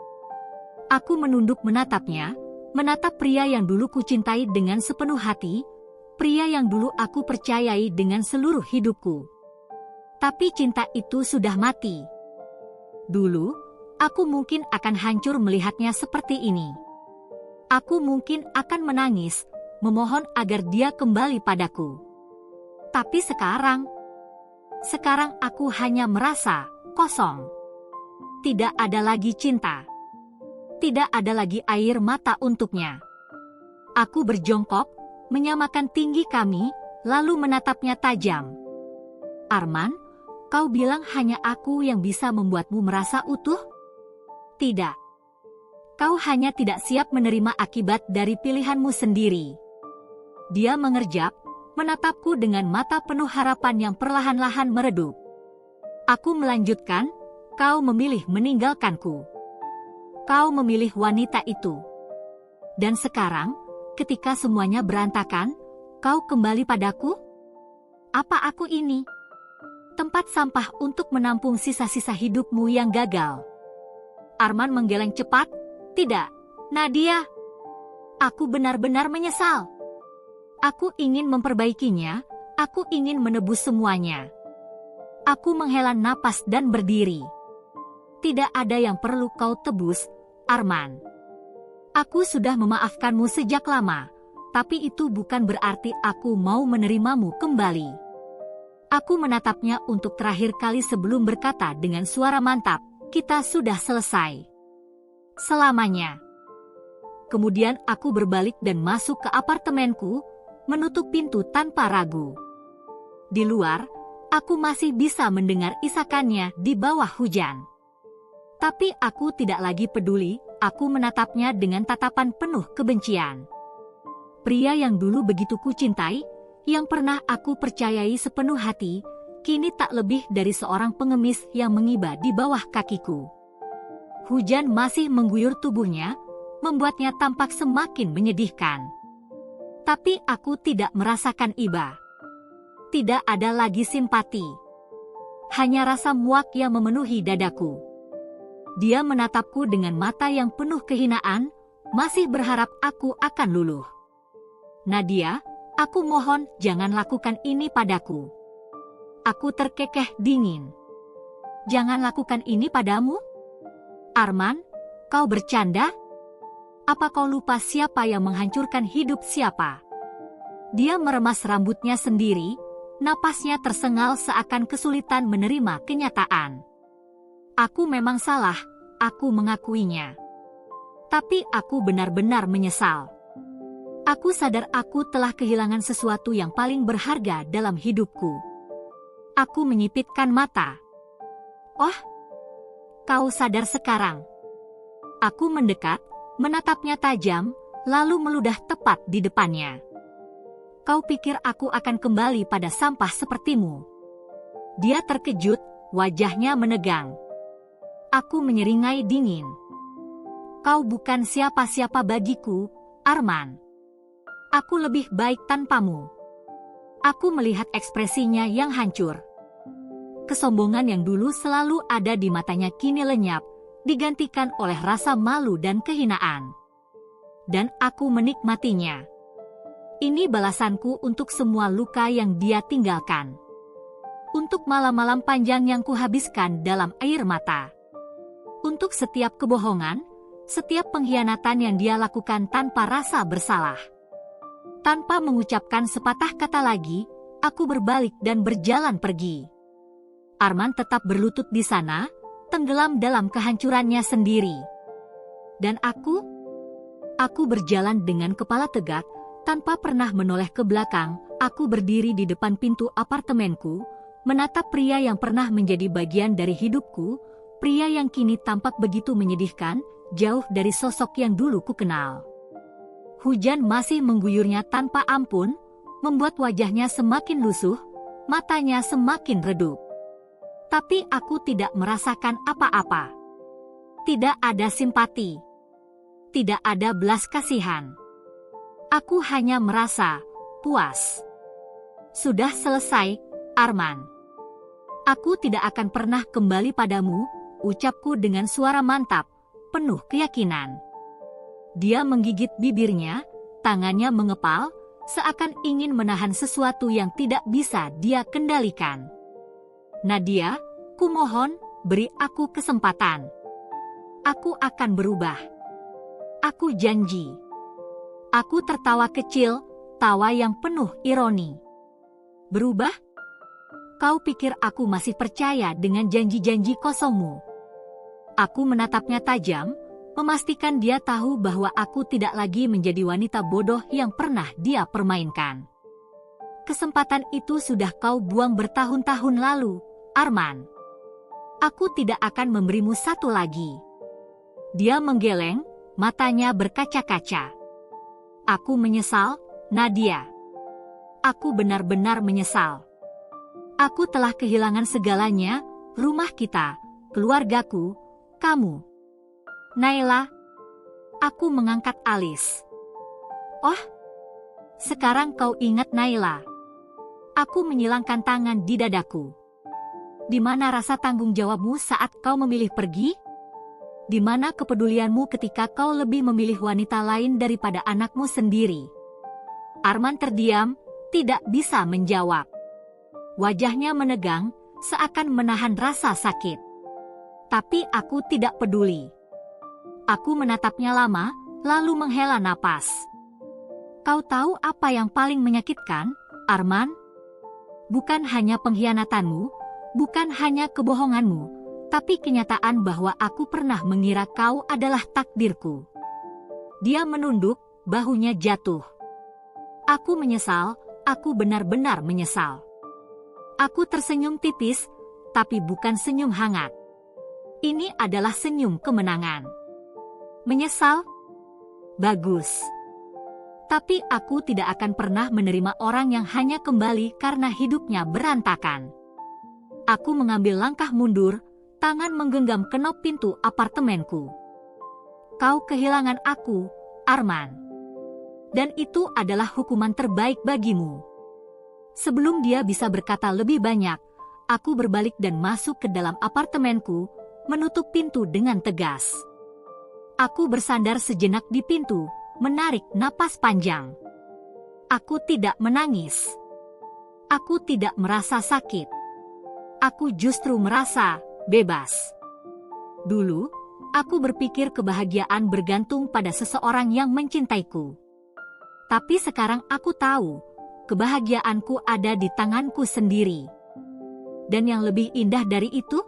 Aku menunduk menatapnya, menatap pria yang dulu kucintai dengan sepenuh hati, pria yang dulu aku percayai dengan seluruh hidupku. Tapi cinta itu sudah mati. Dulu, aku mungkin akan hancur melihatnya seperti ini. Aku mungkin akan menangis, memohon agar dia kembali padaku. Tapi sekarang aku hanya merasa kosong. Tidak ada lagi cinta. Tidak ada lagi air mata untuknya. Aku berjongkok, menyamakan tinggi kami, lalu menatapnya tajam. Arman, kau bilang hanya aku yang bisa membuatmu merasa utuh? Tidak. Kau hanya tidak siap menerima akibat dari pilihanmu sendiri. Dia mengerjap, menatapku dengan mata penuh harapan yang perlahan-lahan meredup. Aku melanjutkan, kau memilih meninggalkanku. Kau memilih wanita itu. Dan sekarang, ketika semuanya berantakan, kau kembali padaku? Apa aku ini? Tempat sampah untuk menampung sisa-sisa hidupmu yang gagal. Arman menggeleng cepat. Tidak, Nadia, aku benar-benar menyesal. Aku ingin memperbaikinya, aku ingin menebus semuanya. Aku menghela napas dan berdiri. Tidak ada yang perlu kau tebus, Arman. Aku sudah memaafkanmu sejak lama, tapi itu bukan berarti aku mau menerimamu kembali. Aku menatapnya untuk terakhir kali sebelum berkata dengan suara mantap, kita sudah selesai. Selamanya. Kemudian aku berbalik dan masuk ke apartemenku, menutup pintu tanpa ragu. Di luar, aku masih bisa mendengar isakannya di bawah hujan. Tapi aku tidak lagi peduli, aku menatapnya dengan tatapan penuh kebencian. Pria yang dulu begitu kucintai, yang pernah aku percayai sepenuh hati, kini tak lebih dari seorang pengemis yang mengiba di bawah kakiku. Hujan masih mengguyur tubuhnya, membuatnya tampak semakin menyedihkan. Tapi aku tidak merasakan iba. Tidak ada lagi simpati. Hanya rasa muak yang memenuhi dadaku. Dia menatapku dengan mata yang penuh kehinaan, masih berharap aku akan luluh. Nadia, aku mohon jangan lakukan ini padaku. Aku terkekeh dingin. Jangan lakukan ini padamu? Arman, kau bercanda? Apa kau lupa siapa yang menghancurkan hidup siapa? Dia meremas rambutnya sendiri, napasnya tersengal seakan kesulitan menerima kenyataan. Aku memang salah, aku mengakuinya. Tapi aku benar-benar menyesal. Aku sadar aku telah kehilangan sesuatu yang paling berharga dalam hidupku. Aku menyipitkan mata. Oh, kau sadar sekarang? Aku mendekat, menatapnya tajam, lalu meludah tepat di depannya. Kau pikir aku akan kembali pada sampah sepertimu? Dia terkejut, wajahnya menegang. Aku menyeringai dingin. Kau bukan siapa-siapa bagiku, Arman. Aku lebih baik tanpamu. Aku melihat ekspresinya yang hancur. Kesombongan yang dulu selalu ada di matanya kini lenyap, digantikan oleh rasa malu dan kehinaan. Dan aku menikmatinya. Ini balasanku untuk semua luka yang dia tinggalkan. Untuk malam-malam panjang yang kuhabiskan dalam air mata. Untuk setiap kebohongan, setiap pengkhianatan yang dia lakukan tanpa rasa bersalah. Tanpa mengucapkan sepatah kata lagi, aku berbalik dan berjalan pergi. Arman tetap berlutut di sana, tenggelam dalam kehancurannya sendiri. Dan aku berjalan dengan kepala tegak, tanpa pernah menoleh ke belakang. Aku berdiri di depan pintu apartemenku, menatap pria yang pernah menjadi bagian dari hidupku, pria yang kini tampak begitu menyedihkan, jauh dari sosok yang dulu kukenal. Hujan masih mengguyurnya tanpa ampun, membuat wajahnya semakin lusuh, matanya semakin redup. Tapi aku tidak merasakan apa-apa. Tidak ada simpati. Tidak ada belas kasihan. Aku hanya merasa puas. Sudah selesai, Arman. Aku tidak akan pernah kembali padamu, ucapku dengan suara mantap, penuh keyakinan. Dia menggigit bibirnya, tangannya mengepal, seakan ingin menahan sesuatu yang tidak bisa dia kendalikan. Nadia, kumohon, beri aku kesempatan. Aku akan berubah. Aku janji. Aku tertawa kecil, tawa yang penuh ironi. Berubah? Kau pikir aku masih percaya dengan janji-janji kosongmu? Aku menatapnya tajam, memastikan dia tahu bahwa aku tidak lagi menjadi wanita bodoh yang pernah dia permainkan. Kesempatan itu sudah kau buang bertahun-tahun lalu, Arman. Aku tidak akan memberimu satu lagi. Dia menggeleng, matanya berkaca-kaca. Aku menyesal, Nadia. Aku benar-benar menyesal. Aku telah kehilangan segalanya, rumah kita, keluargaku, kamu. Naila. Aku mengangkat alis. Oh, sekarang kau ingat Naila. Aku menyilangkan tangan di dadaku. Di mana rasa tanggung jawabmu saat kau memilih pergi? Di mana kepedulianmu ketika kau lebih memilih wanita lain daripada anakmu sendiri? Arman terdiam, tidak bisa menjawab. Wajahnya menegang, seakan menahan rasa sakit. Tapi aku tidak peduli. Aku menatapnya lama, lalu menghela napas. Kau tahu apa yang paling menyakitkan, Arman? Bukan hanya pengkhianatanmu, bukan hanya kebohonganmu, tapi kenyataan bahwa aku pernah mengira kau adalah takdirku. Dia menunduk, bahunya jatuh. Aku menyesal, aku benar-benar menyesal. Aku tersenyum tipis, tapi bukan senyum hangat. Ini adalah senyum kemenangan. Menyesal? Bagus. Tapi aku tidak akan pernah menerima orang yang hanya kembali karena hidupnya berantakan. Aku mengambil langkah mundur, tangan menggenggam kenop pintu apartemenku. Kau kehilangan aku, Arman. Dan itu adalah hukuman terbaik bagimu. Sebelum dia bisa berkata lebih banyak, aku berbalik dan masuk ke dalam apartemenku, menutup pintu dengan tegas. Aku bersandar sejenak di pintu, menarik napas panjang. Aku tidak menangis. Aku tidak merasa sakit. Aku justru merasa bebas. Dulu, aku berpikir kebahagiaan bergantung pada seseorang yang mencintaiku. Tapi sekarang aku tahu, kebahagiaanku ada di tanganku sendiri. Dan yang lebih indah dari itu,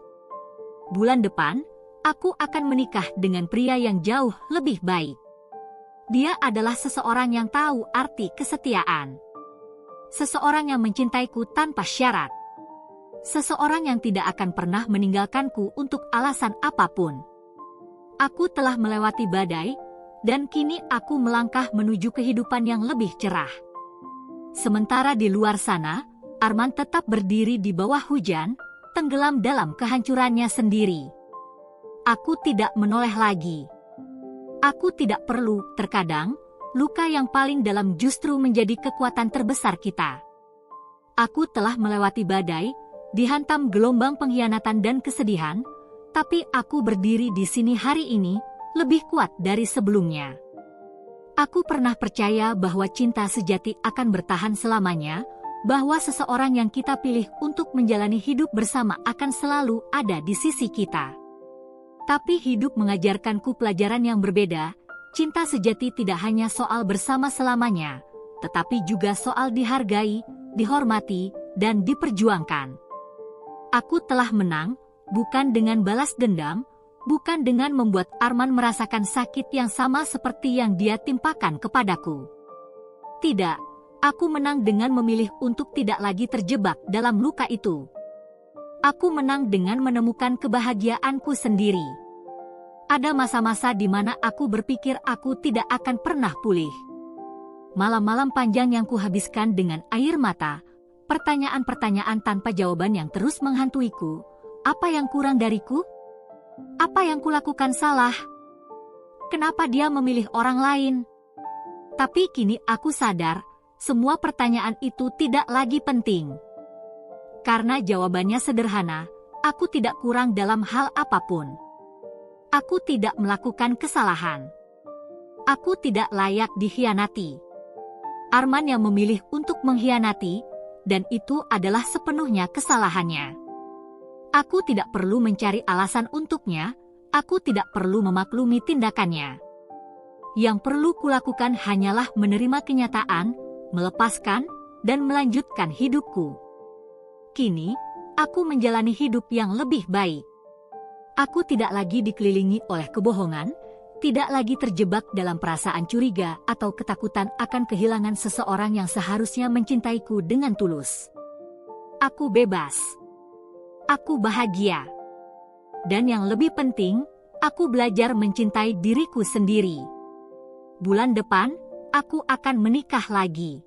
bulan depan, aku akan menikah dengan pria yang jauh lebih baik. Dia adalah seseorang yang tahu arti kesetiaan. Seseorang yang mencintaiku tanpa syarat. Seseorang yang tidak akan pernah meninggalkanku untuk alasan apapun. Aku telah melewati badai, dan kini aku melangkah menuju kehidupan yang lebih cerah. Sementara di luar sana, Arman tetap berdiri di bawah hujan, tenggelam dalam kehancurannya sendiri. Aku tidak menoleh lagi. Aku tidak perlu, terkadang, luka yang paling dalam justru menjadi kekuatan terbesar kita. Aku telah melewati badai, dihantam gelombang pengkhianatan dan kesedihan, tapi aku berdiri di sini hari ini, lebih kuat dari sebelumnya. Aku pernah percaya bahwa cinta sejati akan bertahan selamanya, bahwa seseorang yang kita pilih untuk menjalani hidup bersama akan selalu ada di sisi kita. Tapi hidup mengajarkanku pelajaran yang berbeda. Cinta sejati tidak hanya soal bersama selamanya, tetapi juga soal dihargai, dihormati, dan diperjuangkan. Aku telah menang, bukan dengan balas dendam, bukan dengan membuat Arman merasakan sakit yang sama seperti yang dia timpakan kepadaku. Tidak, aku menang dengan memilih untuk tidak lagi terjebak dalam luka itu. Aku menang dengan menemukan kebahagiaanku sendiri. Ada masa-masa di mana aku berpikir aku tidak akan pernah pulih. Malam-malam panjang yang kuhabiskan dengan air mata, pertanyaan-pertanyaan tanpa jawaban yang terus menghantuiku. Apa yang kurang dariku? Apa yang kulakukan salah? Kenapa dia memilih orang lain? Tapi kini aku sadar, semua pertanyaan itu tidak lagi penting. Karena jawabannya sederhana, aku tidak kurang dalam hal apapun. Aku tidak melakukan kesalahan. Aku tidak layak dikhianati. Arman yang memilih untuk mengkhianati, dan itu adalah sepenuhnya kesalahannya. Aku tidak perlu mencari alasan untuknya, aku tidak perlu memaklumi tindakannya. Yang perlu kulakukan hanyalah menerima kenyataan, melepaskan, dan melanjutkan hidupku. Kini, aku menjalani hidup yang lebih baik. Aku tidak lagi dikelilingi oleh kebohongan, tidak lagi terjebak dalam perasaan curiga atau ketakutan akan kehilangan seseorang yang seharusnya mencintaiku dengan tulus. Aku bebas. Aku bahagia. Dan yang lebih penting, aku belajar mencintai diriku sendiri. Bulan depan, aku akan menikah lagi.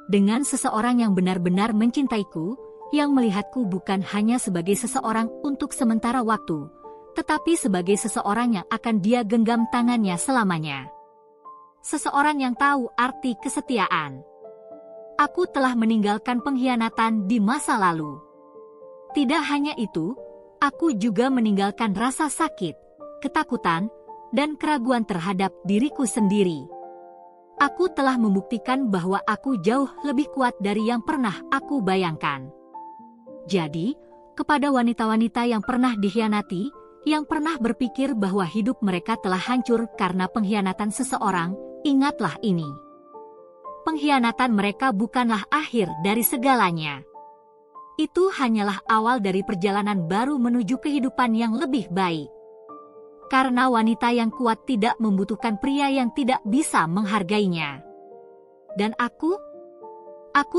Dengan seseorang yang benar-benar mencintaiku, yang melihatku bukan hanya sebagai seseorang untuk sementara waktu, tetapi sebagai seseorang yang akan dia genggam tangannya selamanya. Seseorang yang tahu arti kesetiaan. Aku telah meninggalkan pengkhianatan di masa lalu. Tidak hanya itu, aku juga meninggalkan rasa sakit, ketakutan, dan keraguan terhadap diriku sendiri. Aku telah membuktikan bahwa aku jauh lebih kuat dari yang pernah aku bayangkan. Jadi, kepada wanita-wanita yang pernah dikhianati, yang pernah berpikir bahwa hidup mereka telah hancur karena pengkhianatan seseorang, ingatlah ini. Pengkhianatan mereka bukanlah akhir dari segalanya. Itu hanyalah awal dari perjalanan baru menuju kehidupan yang lebih baik. Karena wanita yang kuat tidak membutuhkan pria yang tidak bisa menghargainya. Dan aku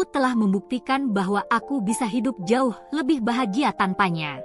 telah membuktikan bahwa aku bisa hidup jauh lebih bahagia tanpanya.